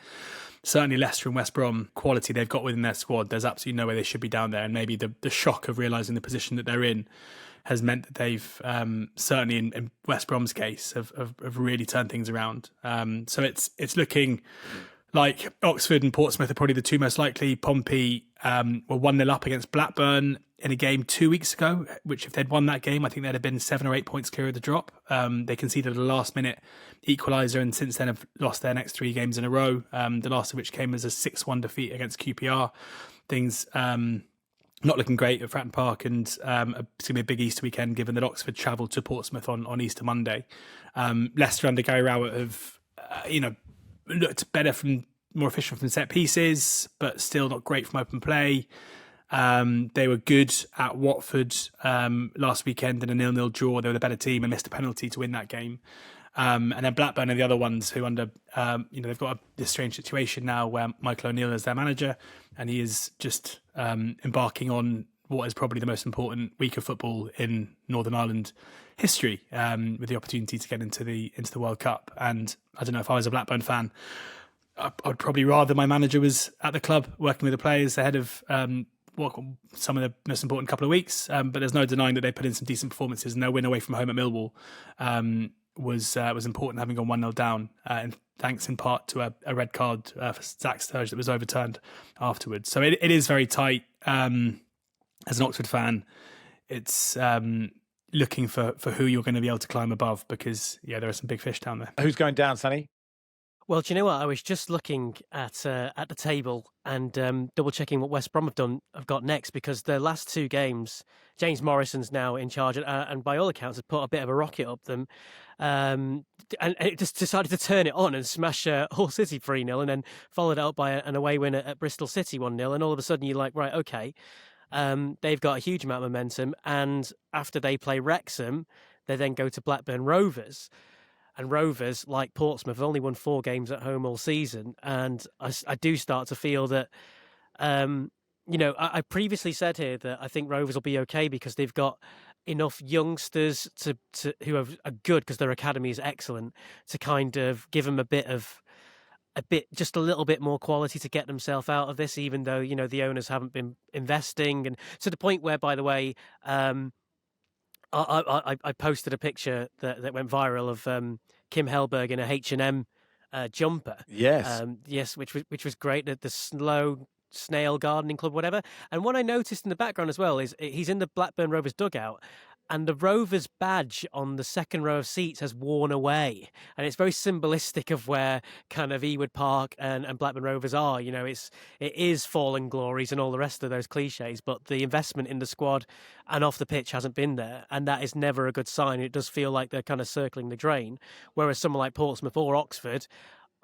certainly Leicester and West Brom, quality they've got within their squad, there's absolutely no way they should be down there. And maybe the shock of realising the position that they're in has meant that they've, certainly in West Brom's case, have really turned things around. So it's looking like Oxford and Portsmouth are probably the two most likely. Pompey were 1-0 up against Blackburn in a game 2 weeks ago, which if they'd won that game, I think they'd have been 7 or 8 points clear of the drop. They conceded a last-minute equaliser and since then have lost their next 3 games in a row, the last of which came as a 6-1 defeat against QPR. Things not looking great at Fratton Park, and it's going to be a big Easter weekend given that Oxford travelled to Portsmouth on Easter Monday. Leicester under Gary Rowett have, looked better more efficient from set pieces, but still not great from open play. They were good at Watford last weekend in a 0-0 draw. They were the better team and missed a penalty to win that game. And then Blackburn are the other ones who they've got this strange situation now where Michael O'Neill is their manager, and he is just embarking on what is probably the most important week of football in Northern Ireland history, with the opportunity to get into the World Cup. And I don't know, if I was a Blackburn fan, I would probably rather my manager was at the club working with the players ahead of some of the most important couple of weeks. But there's no denying that they put in some decent performances, and their win away from home at Millwall was important, having gone 1-0 down, and thanks in part to a red card for Zach Sturge that was overturned afterwards. So it is very tight. As an Oxford fan, it's looking for who you're going to be able to climb above, because there are some big fish down there. Who's going down, Sanny? Well, do you know what? I was just looking at the table and double checking what West Brom have got next, because the last two games, James Morrison's now in charge, and by all accounts has put a bit of a rocket up them, and it just decided to turn it on and smash Hull City 3-0, and then followed it up by an away win at Bristol City 1-0, and all of a sudden you're like, right, okay, they've got a huge amount of momentum, and after they play Wrexham, they then go to Blackburn Rovers. And Rovers, like Portsmouth, have only won 4 games at home all season. And I do start to feel that, I previously said here that I think Rovers will be okay because they've got enough youngsters who are good, because their academy is excellent, to kind of give them just a little bit more quality to get themselves out of this, even though, the owners haven't been investing. And to the point where, by the way, I posted a picture that went viral of Kim Hellberg in a H&M jumper. Yes. Yes, which was great. The Slow Snail Gardening Club, whatever. And what I noticed in the background as well is he's in the Blackburn Rovers dugout, and the Rovers badge on the second row of seats has worn away. And it's very symbolistic of where kind of Ewood Park and Blackburn Rovers are. It is fallen glories and all the rest of those cliches, but the investment in the squad and off the pitch hasn't been there. And that is never a good sign. It does feel like they're kind of circling the drain. Whereas someone like Portsmouth or Oxford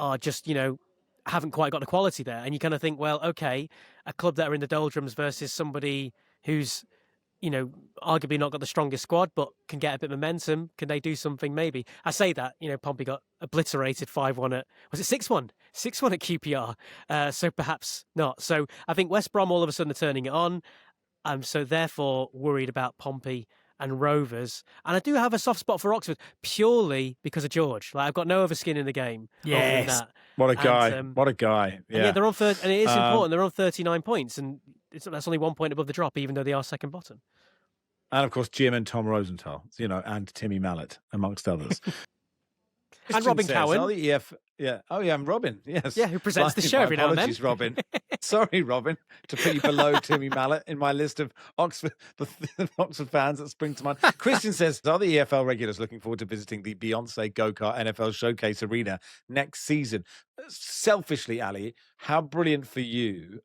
are just, haven't quite got the quality there. And you kind of think, well, okay, a club that are in the doldrums versus somebody who's, arguably not got the strongest squad, but can get a bit of momentum. Can they do something? Maybe. I say that, Pompey got obliterated 5-1 was it 6-1? 6-1 at QPR. So perhaps not. So I think West Brom all of a sudden are turning it on. I'm so therefore worried about Pompey and Rovers. And I do have a soft spot for Oxford purely because of George. Like, I've got no other skin in the game. Yes. That. What a guy. What a guy. Yeah, they're on third, and it is important. They're on 39 points, and that's only 1 point above the drop, even though they are second bottom. And of course, Jim and Tom Rosenthal, and Timmy Mallet, amongst others. And Robin Cowan. And Robin, yes. Yeah, who presents the show every now and then. Apologies, Robin. Sorry, Robin, to put you below Timmy Mallet in my list of Oxford fans that spring to mind. Christian says, are the EFL regulars looking forward to visiting the Beyonce Go-Kart NFL Showcase Arena next season? Selfishly, Ali, how brilliant for you.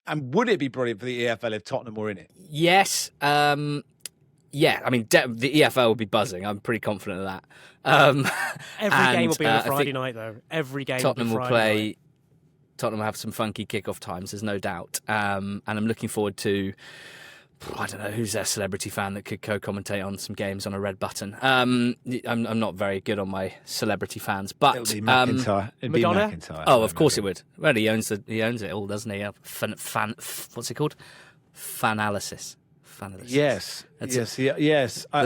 And would it be brilliant for the EFL if Tottenham were in it? Yes. Yeah, I mean, the EFL will be buzzing. I'm pretty confident of that. Every game will be on a Friday night, though. Every game Tottenham will be Friday night. Tottenham will have some funky kickoff times, there's no doubt. And I'm looking forward to, I don't know, who's their celebrity fan that could co-commentate on some games on a red button. I'm not very good on my celebrity fans, but it'll be McIntyre. It'd be Madonna? McIntyre. Oh, of course it would. Well, he owns it all, doesn't he? What's it called? Fanalysis. Yes. The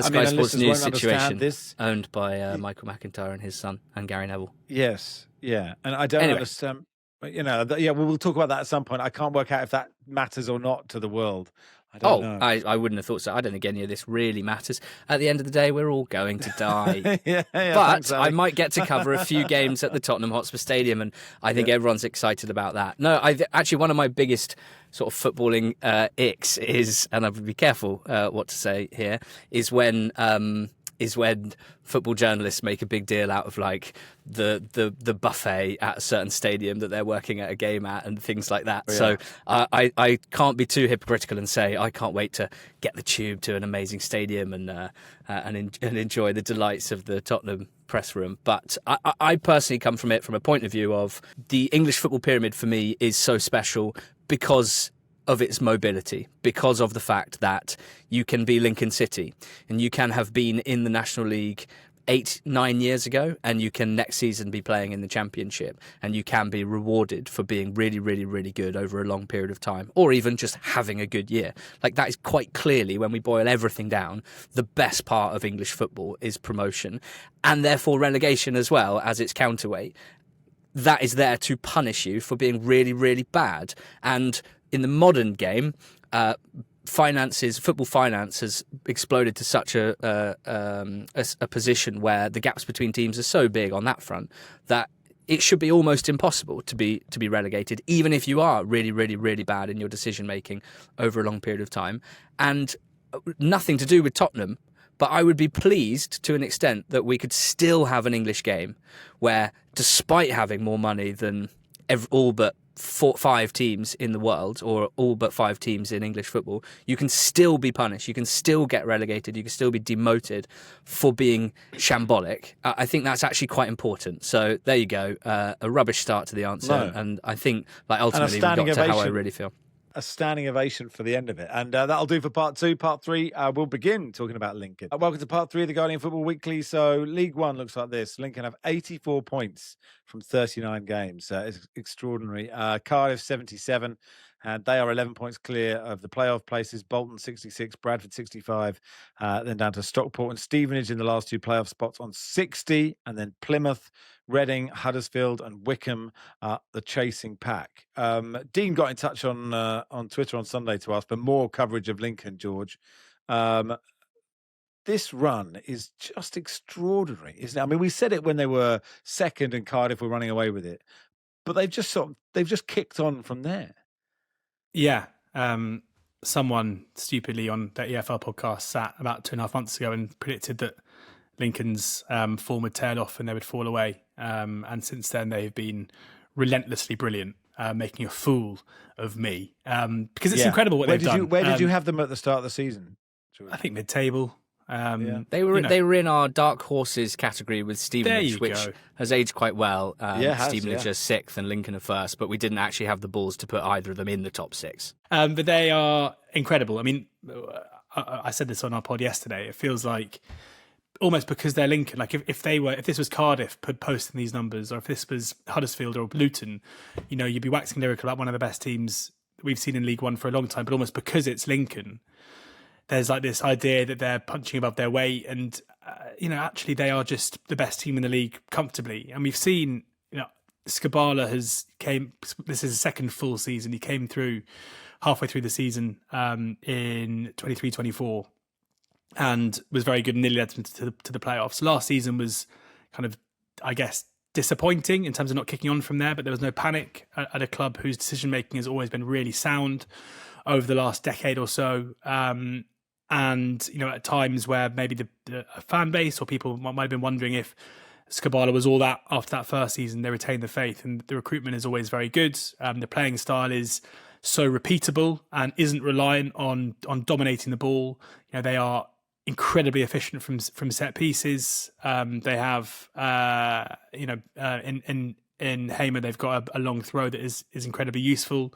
Sky Sports News situation owned by Michael McIntyre and his son and Gary Neville. Yes, yeah. And I don't understand, we'll talk about that at some point. I can't work out if that matters or not to the world. I don't know. I wouldn't have thought so. I don't think any of this really matters. At the end of the day, we're all going to die. But I might get to cover a few games at the Tottenham Hotspur Stadium, and I think everyone's excited about that. No, actually, one of my biggest sort of footballing icks is, and I would be careful what to say here, is when football journalists make a big deal out of like the buffet at a certain stadium that they're working at a game at and things like that. Yeah. So I can't be too hypocritical and say I can't wait to get the tube to an amazing stadium and enjoy the delights of the Tottenham press room. But I personally come from it from a point of view of the English football pyramid for me is so special because of its mobility, because of the fact that you can be Lincoln City and you can have been in the National League 8-9 years ago, and you can next season be playing in the Championship, and you can be rewarded for being really, really, really good over a long period of time, or even just having a good year. Like, that is quite clearly, when we boil everything down, the best part of English football is promotion, and therefore relegation as well as its counterweight. That is there to punish you for being really, really bad. And in the modern game, football finance has exploded to such a position where the gaps between teams are so big on that front that it should be almost impossible to be relegated, even if you are really, really, really bad in your decision making over a long period of time. And nothing to do with Tottenham, but I would be pleased to an extent that we could still have an English game where, despite having more money than all but 5 teams in the world, or all but 5 teams in English football, you can still be punished. You can still get relegated. You can still be demoted for being shambolic. I think that's actually quite important. So there you go. A rubbish start to the answer. No. And I think, like, ultimately we got to how I really feel. A standing ovation for the end of it. And that'll do for part 2. Part 3, we'll begin talking about Lincoln. Welcome to part 3 of the Guardian Football Weekly. So League One looks like this. Lincoln have 84 points from 39 games. It's extraordinary. Cardiff 77. And they are 11 points clear of the playoff places. Bolton 66, Bradford 65, then down to Stockport and Stevenage in the last 2 playoff spots on 60, and then Plymouth, Reading, Huddersfield and Wickham, the chasing pack. Dean got in touch on Twitter on Sunday to ask for more coverage of Lincoln, George. This run is just extraordinary, isn't it? I mean, we said it when they were second and Cardiff were running away with it, but they've just kicked on from there. Yeah. Someone stupidly on the EFL podcast sat about 2.5 months ago and predicted that Lincoln's form would tail off and they would fall away. And since then, they've been relentlessly brilliant, making a fool of me. Because it's incredible what they've done. Where did you have them at the start of the season, George? I think mid-table. They were in our dark horses category with Stevenage, which has aged quite well. Stevenage are 6th and Lincoln are 1st, but we didn't actually have the balls to put either of them in the top 6. But they are incredible. I mean, I said this on our pod yesterday. It feels like almost because they're Lincoln. Like if this was Cardiff posting these numbers, or if this was Huddersfield or Luton, you'd be waxing lyrical about one of the best teams we've seen in League One for a long time. But almost because it's Lincoln, there's like this idea that they're punching above their weight, and actually they are just the best team in the league comfortably. And we've seen, Skabala this is his second full season. He came through halfway through the season in 23-24 and was very good and nearly led them to the playoffs. Last season was kind of, I guess, disappointing in terms of not kicking on from there, but there was no panic at a club whose decision making has always been really sound over the last decade or so. And, at times where maybe the fan base or people might have been wondering if Skabala was all that after that first season, they retained the faith, and the recruitment is always very good. The playing style is so repeatable and isn't reliant on dominating the ball. They are incredibly efficient from set pieces. They have, in Hamer, they've got a long throw that is incredibly useful.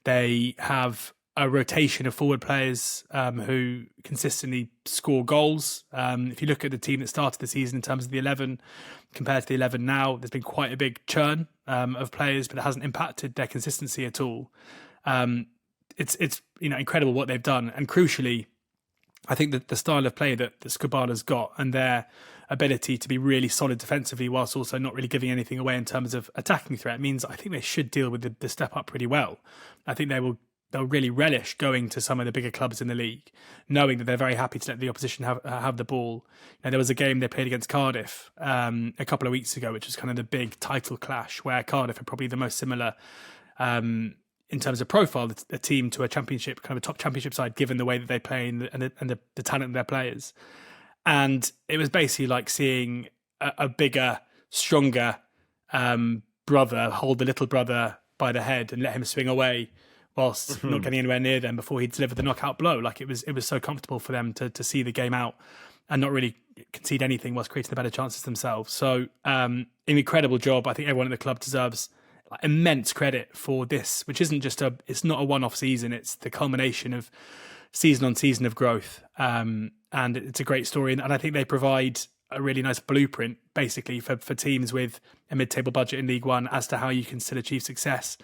They have a rotation of forward players who consistently score goals. If you look at the team that started the season in terms of the 11 compared to the 11 now, there's been quite a big churn of players, but it hasn't impacted their consistency at all. It's incredible what they've done, and crucially, I think that the style of play that Skabala's got and their ability to be really solid defensively whilst also not really giving anything away in terms of attacking threat means I think they should deal with the step up pretty well. I think they'll really relish going to some of the bigger clubs in the league, knowing that they're very happy to let the opposition have the ball. There was a game they played against Cardiff a couple of weeks ago, which was kind of the big title clash, where Cardiff are probably the most similar in terms of profile, a team to a championship, kind of a top championship side, given the way that they play and the talent of their players. And it was basically like seeing a bigger, stronger brother hold the little brother by the head and let him swing away whilst not getting anywhere near them before he delivered the knockout blow. Like it was so comfortable for them to see the game out and not really concede anything whilst creating the better chances themselves. So an incredible job. I think everyone at the club deserves immense credit for this, which isn't just it's not a one-off season. It's the culmination of season on season of growth. And it's a great story. And I think they provide a really nice blueprint, basically, for teams with a mid-table budget in League One as to how you can still achieve success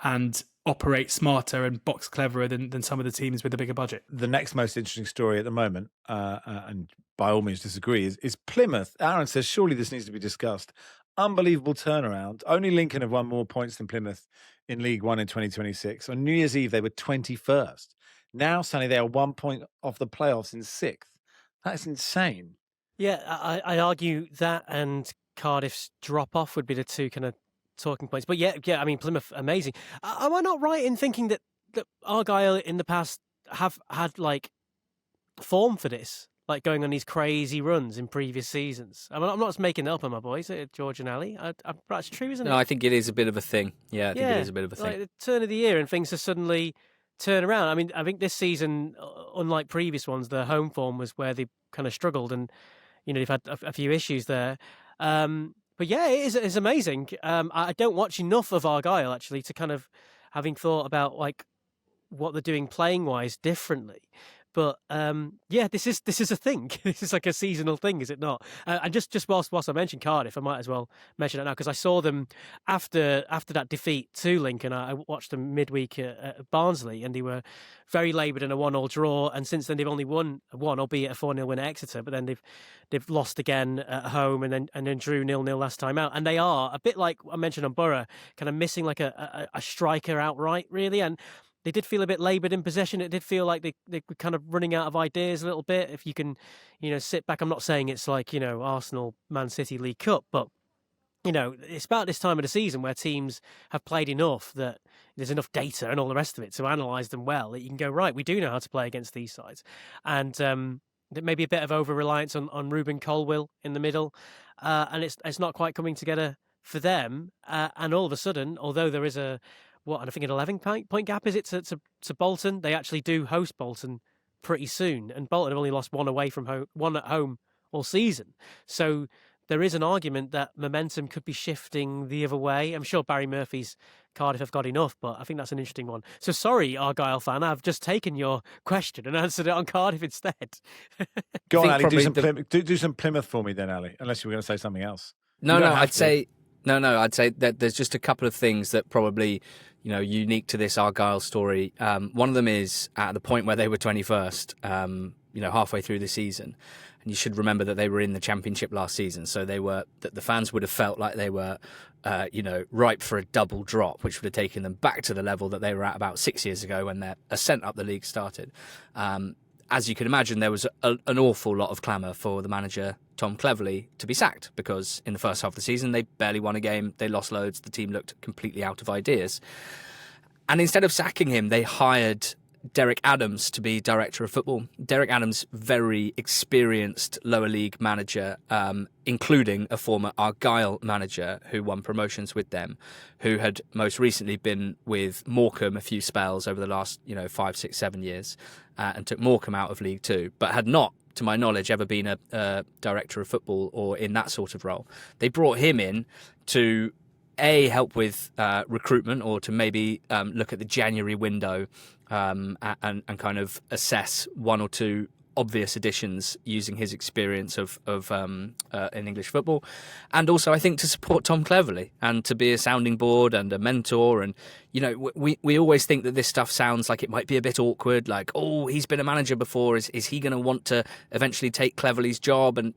and operate smarter and box cleverer than some of the teams with a bigger budget. The next most interesting story at the moment, and by all means disagree, is Plymouth. Aaron says, surely this needs to be discussed. Unbelievable turnaround. Only Lincoln have won more points than Plymouth in League One in 2026. On New Year's Eve, they were 21st. Now, Sanny, they are 1 point off the playoffs in 6th. That's insane. Yeah, I argue that and Cardiff's drop-off would be the two kind of talking points. But yeah, I mean, Plymouth, amazing. Am I not right in thinking that Argyle in the past have had, like, form for this? Like, going on these crazy runs in previous seasons? I'm not just making it up, am I, boys? George and Ali? That's true, isn't it? No, I think it is a bit of a thing. Yeah, I think it is a bit of a thing. Like the turn of the year and things are suddenly turn around. I mean, I think this season, unlike previous ones, the home form was where they kind of struggled and, you know, they've had a few issues there. But yeah, it's amazing. I don't watch enough of Argyle, actually, to kind of having thought about, like, what they're doing playing-wise differently. But yeah, this is a thing. This is like a seasonal thing, is it not? And just whilst I mentioned Cardiff, I might as well mention it now because I saw them after that defeat to Lincoln. I watched them midweek at Barnsley, and they were very laboured in a 1-1 draw. And since then, they've only won one, albeit a 4-0 win at Exeter. But then they've lost again at home, and then drew 0-0 last time out. And they are a bit like I mentioned on Borough, kind of missing like a striker outright, really. And they did feel a bit laboured in possession. It did feel like they were kind of running out of ideas a little bit. If you can, you know, sit back. I'm not saying it's like, you know, Arsenal, Man City League Cup, but, you know, it's about this time of the season where teams have played enough that there's enough data and all the rest of it to analyse them well that you can go, right, we do know how to play against these sides. And maybe a bit of over-reliance on Ruben Colwill in the middle. And it's not quite coming together for them. And all of a sudden, although there is I think an 11-point gap, is it, to Bolton? They actually do host Bolton pretty soon, and Bolton have only lost one at home all season. So there is an argument that momentum could be shifting the other way. I'm sure Barry Murphy's Cardiff have got enough, but I think that's an interesting one. So sorry, Argyle fan, I've just taken your question and answered it on Cardiff instead. Go on, Ali, do some Plymouth for me then, Ali, unless you were going to say something else. I'd say that there's just a couple of things that probably, you know, unique to this Argyle story. One of them is at the point where they were 21st, you know, halfway through the season. And you should remember that they were in the Championship last season. So that the fans would have felt like they were, you know, ripe for a double drop, which would have taken them back to the level that they were at about 6 years ago when their ascent up the league started. As you can imagine, there was an awful lot of clamour for the manager, Tom Cleverley, to be sacked because in the first half of the season, they barely won a game. They lost loads. The team looked completely out of ideas. And instead of sacking him, they hired Derek Adams to be director of football. Derek Adams, very experienced lower league manager, including a former Argyle manager who won promotions with them, who had most recently been with Morecambe a few spells over the last 5, 6, 7 years, and took Morecambe out of League Two, but had not, to my knowledge, ever been a director of football or in that sort of role. They brought him in to help with recruitment, or to maybe look at the January window and kind of assess one or two obvious additions using his experience of in English football, and also I think to support Tom Cleverley and to be a sounding board and a mentor. And we always think that this stuff sounds like it might be a bit awkward, like, oh, he's been a manager before, is he going to want to eventually take Cleverley's job? And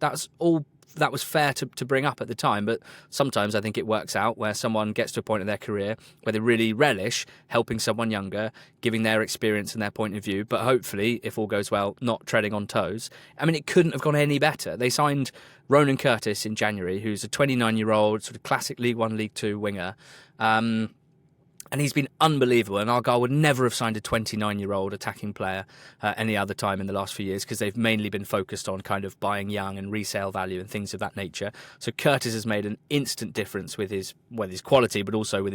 that was fair to bring up at the time, but sometimes I think it works out where someone gets to a point in their career where they really relish helping someone younger, giving their experience and their point of view, but hopefully, if all goes well, not treading on toes. I mean, it couldn't have gone any better. They signed Ronan Curtis in January, who's a 29-year-old sort of classic League One, League Two winger. And he's been unbelievable. And Argyle would never have signed a 29-year-old attacking player any other time in the last few years, because they've mainly been focused on kind of buying young and resale value and things of that nature. So Curtis has made an instant difference with his quality, but also with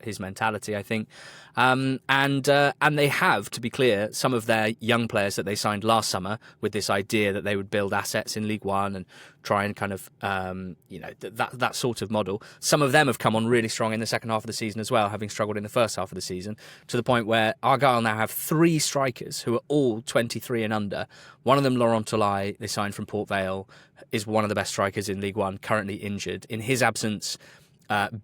his mentality, I think. And they have, to be clear, some of their young players that they signed last summer with this idea that they would build assets in League One and try and kind of that sort of model. Some of them have come on really strong in the second half of the season as well, having struggled struggled in the first half of the season, to the point where Argyle now have 3 strikers who are all 23 and under. One of them, Laurent Tolai, they signed from Port Vale, is one of the best strikers in League One, currently injured. In his absence,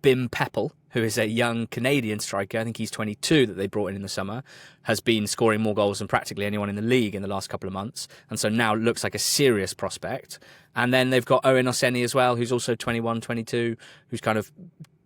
Bim Peppel, who is a young Canadian striker, I think he's 22, that they brought in the summer, has been scoring more goals than practically anyone in the league in the last couple of months, and so now looks like a serious prospect. And then they've got Owen Oseni as well, who's also 21, 22, who's kind of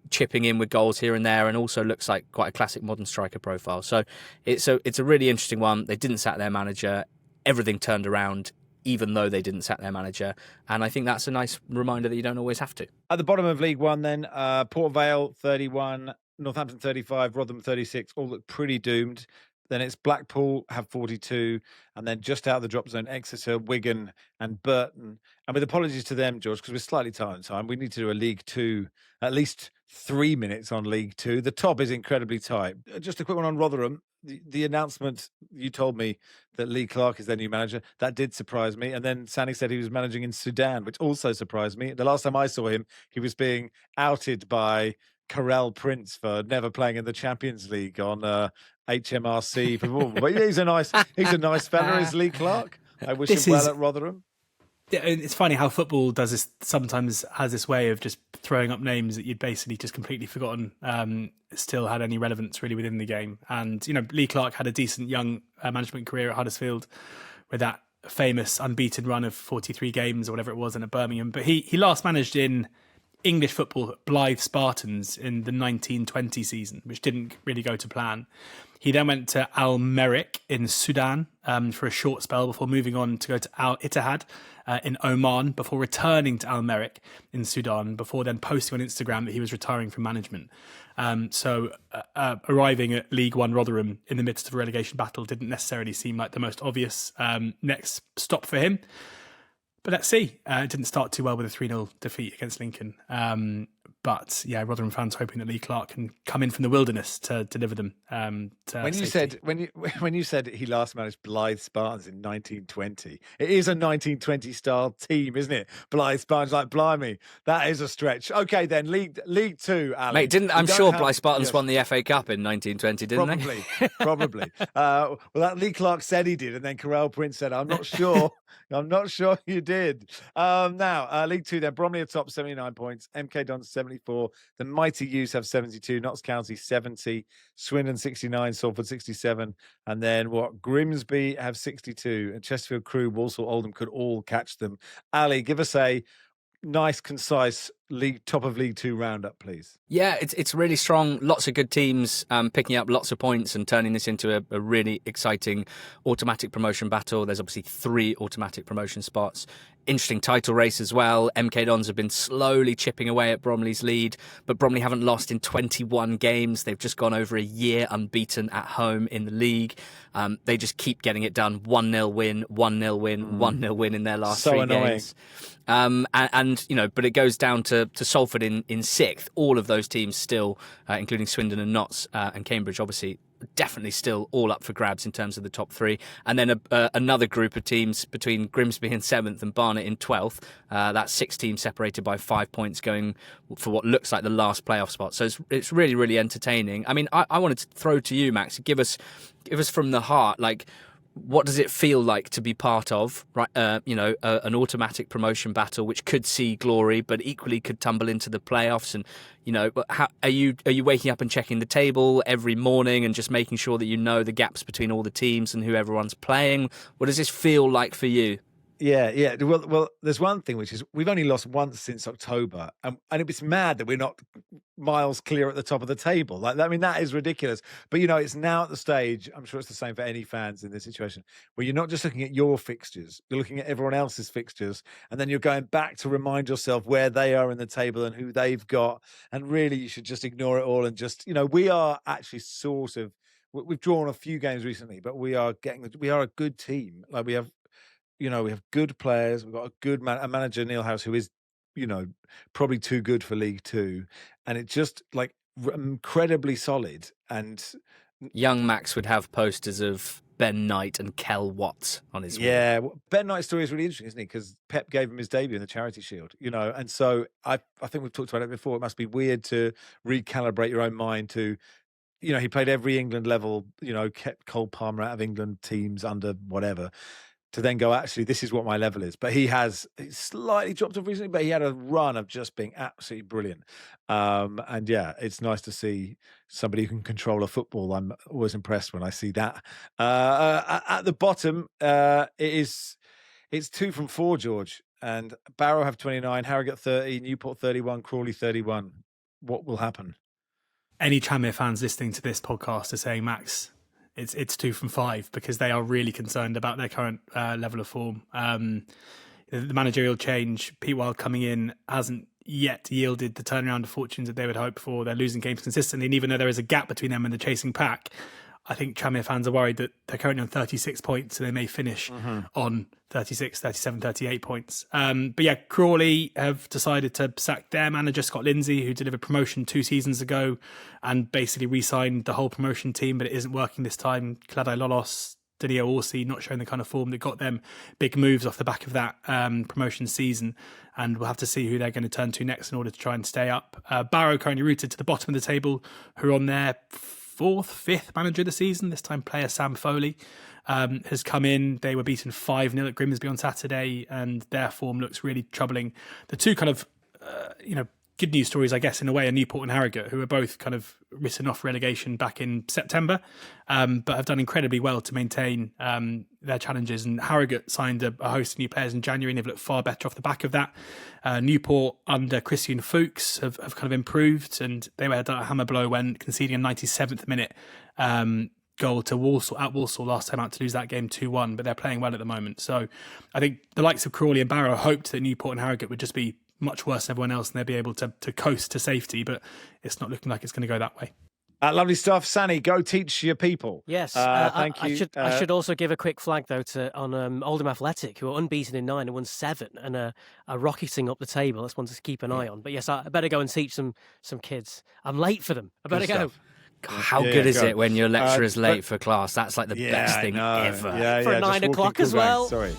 chipping in with goals here and there, and also looks like quite a classic modern striker profile. So it's a really interesting one. They didn't sack their manager. Everything turned around, even though they didn't sack their manager. And I think that's a nice reminder that you don't always have to. At the bottom of League One then, Port Vale 31, Northampton 35, Rotherham 36, all look pretty doomed. Then it's Blackpool have 42, and then just out of the drop zone, Exeter, Wigan and Burton. And with apologies to them, George, because we're slightly tight on time, we need to do a League Two, at least 3 minutes on League Two. The top is incredibly tight. Just a quick one on Rotherham. The announcement, you told me that Lee Clark is their new manager. That did surprise me. And then Sanny said he was managing in Sudan, which also surprised me. The last time I saw him, he was being outed by Karel Prince for never playing in the Champions League on HMRC. But yeah, he's a nice fella, is Lee Clark. I wish him well at Rotherham. Yeah, it's funny how football does this. Sometimes has this way of just throwing up names that you'd basically just completely forgotten still had any relevance really within the game. And Lee Clark had a decent young management career at Huddersfield with that famous unbeaten run of 43 games or whatever it was in at Birmingham. But he last managed in English football at Blythe Spartans in the 1920 season, which didn't really go to plan. He then went to Al Merrikh in Sudan for a short spell before moving on to go to Al Ittihad in Oman, before returning to Al Merrikh in Sudan, before then posting on Instagram that he was retiring from management. So arriving at League One Rotherham in the midst of a relegation battle didn't necessarily seem like the most obvious next stop for him. But let's see. It didn't start too well with a 3-0 defeat against Lincoln. But yeah, Rotherham fans hoping that Lee Clark can come in from the wilderness to deliver them. When you said he last managed Blythe Spartans in 1920, it is a 1920 style team, isn't it? Blythe Spartans, like blimey, that is a stretch. Okay, then League Two, Ali. Mate, I'm sure Blythe Spartans won the FA Cup in 1920, didn't they? Probably. Well, that Lee Clark said he did, and then Karel Prince said, "I'm not sure." I'm not sure you did. Now, League Two, then Bromley are top, 79 points. MK Dons 74. The Mighty Youths have 72. Notts County 70. Swindon 69. Salford 67. And then Grimsby have 62. And Chesterfield, Crewe, Walsall, Oldham could all catch them. Ali, give us a nice, concise top of League Two roundup, please. Yeah, it's really strong. Lots of good teams picking up lots of points and turning this into a really exciting automatic promotion battle. There's obviously 3 automatic promotion spots. Interesting title race as well. MK Dons have been slowly chipping away at Bromley's lead, but Bromley haven't lost in 21 games. They've just gone over a year unbeaten at home in the league. They just keep getting it done. 1-0 win, 1-0 win, 1-0 win in their last 3 games. But it goes down to Salford in 6th. All of those teams still, including Swindon and Notts and Cambridge, obviously, definitely still all up for grabs in terms of the top 3. And then another group of teams between Grimsby in 7th and Barnet in 12th. That's 6 teams separated by 5 points going for what looks like the last playoff spot. So it's really, really entertaining. I mean, I wanted to throw to you, Max, give us from the heart, like, what does it feel like to be part of, right? An automatic promotion battle, which could see glory, but equally could tumble into the playoffs. And how are you waking up and checking the table every morning and just making sure that you know the gaps between all the teams and who everyone's playing? What does this feel like for you? Yeah. Well, there's one thing, which is we've only lost once since October, and it's mad that we're not miles clear at the top of the table. That is ridiculous. But it's now at the stage. I'm sure it's the same for any fans in this situation, where you're not just looking at your fixtures, you're looking at everyone else's fixtures, and then you're going back to remind yourself where they are in the table and who they've got. And really, you should just ignore it all and just, we are actually sort of. We've drawn a few games recently, but we are a good team. Like we have good players. We've got a good manager, Neil House, who is, probably too good for League Two. And it's just like incredibly solid. And young Max would have posters of Ben Knight and Kel Watts on his wall. Yeah, Ben Knight's story is really interesting, isn't it? Because Pep gave him his debut in the Charity Shield, and so I think we've talked about it before. It must be weird to recalibrate your own mind to he played every England level, kept Cole Palmer out of England teams under whatever, to then go, actually, this is what my level is. But he's slightly dropped off recently, but he had a run of just being absolutely brilliant. And yeah, it's nice to see somebody who can control a football. I'm always impressed when I see that. At the bottom, it's 2 from 4, George. And Barrow have 29, Harrogate 30, Newport 31, Crawley 31. What will happen? Any Tranmere fans listening to this podcast are saying, Max, it's 2 from 5, because they are really concerned about their current level of form. The managerial change, Pete Wild coming in, hasn't yet yielded the turnaround of fortunes that they would hope for. They're losing games consistently, and even though there is a gap between them and the chasing pack, I think Tranmere fans are worried that they're currently on 36 points, so they may finish on 36, 37, 38 points. But yeah, Crawley have decided to sack their manager, Scott Lindsay, who delivered promotion 2 seasons ago and basically re-signed the whole promotion team, but it isn't working this time. Claudio Lolos, Danilo Orsi not showing the kind of form that got them big moves off the back of that promotion season. And we'll have to see who they're going to turn to next in order to try and stay up. Barrow currently rooted to the bottom of the table, who are on their 4th, 5th manager of the season. This time player Sam Foley has come in. They were beaten 5-0 at Grimsby on Saturday, and their form looks really troubling. The two kind of, good news stories, I guess, in a way, are Newport and Harrogate, who are both kind of written off relegation back in September, but have done incredibly well to maintain their challenges. And Harrogate signed a host of new players in January, and they've looked far better off the back of that. Newport, under Christian Fuchs, have kind of improved, and they were at a hammer blow when conceding a 97th minute goal to Walsall at Walsall last time out to lose that game 2-1, but they're playing well at the moment. So I think the likes of Crawley and Barrow hoped that Newport and Harrogate would just be much worse than everyone else and they'd be able to coast to safety, but it's not looking like it's going to go that way. Lovely stuff. Sanny, go teach your people. Yes. Thank you. I should also give a quick flag, though, on Oldham Athletic, who are unbeaten in 9 and won 7 and are rocketing up the table. That's one to keep an eye on. But yes, I better go and teach some kids. I'm late for them. I better go. God, how good is it when your lecturer's late for class? That's like the best thing ever. For 9 o'clock as well. Sorry.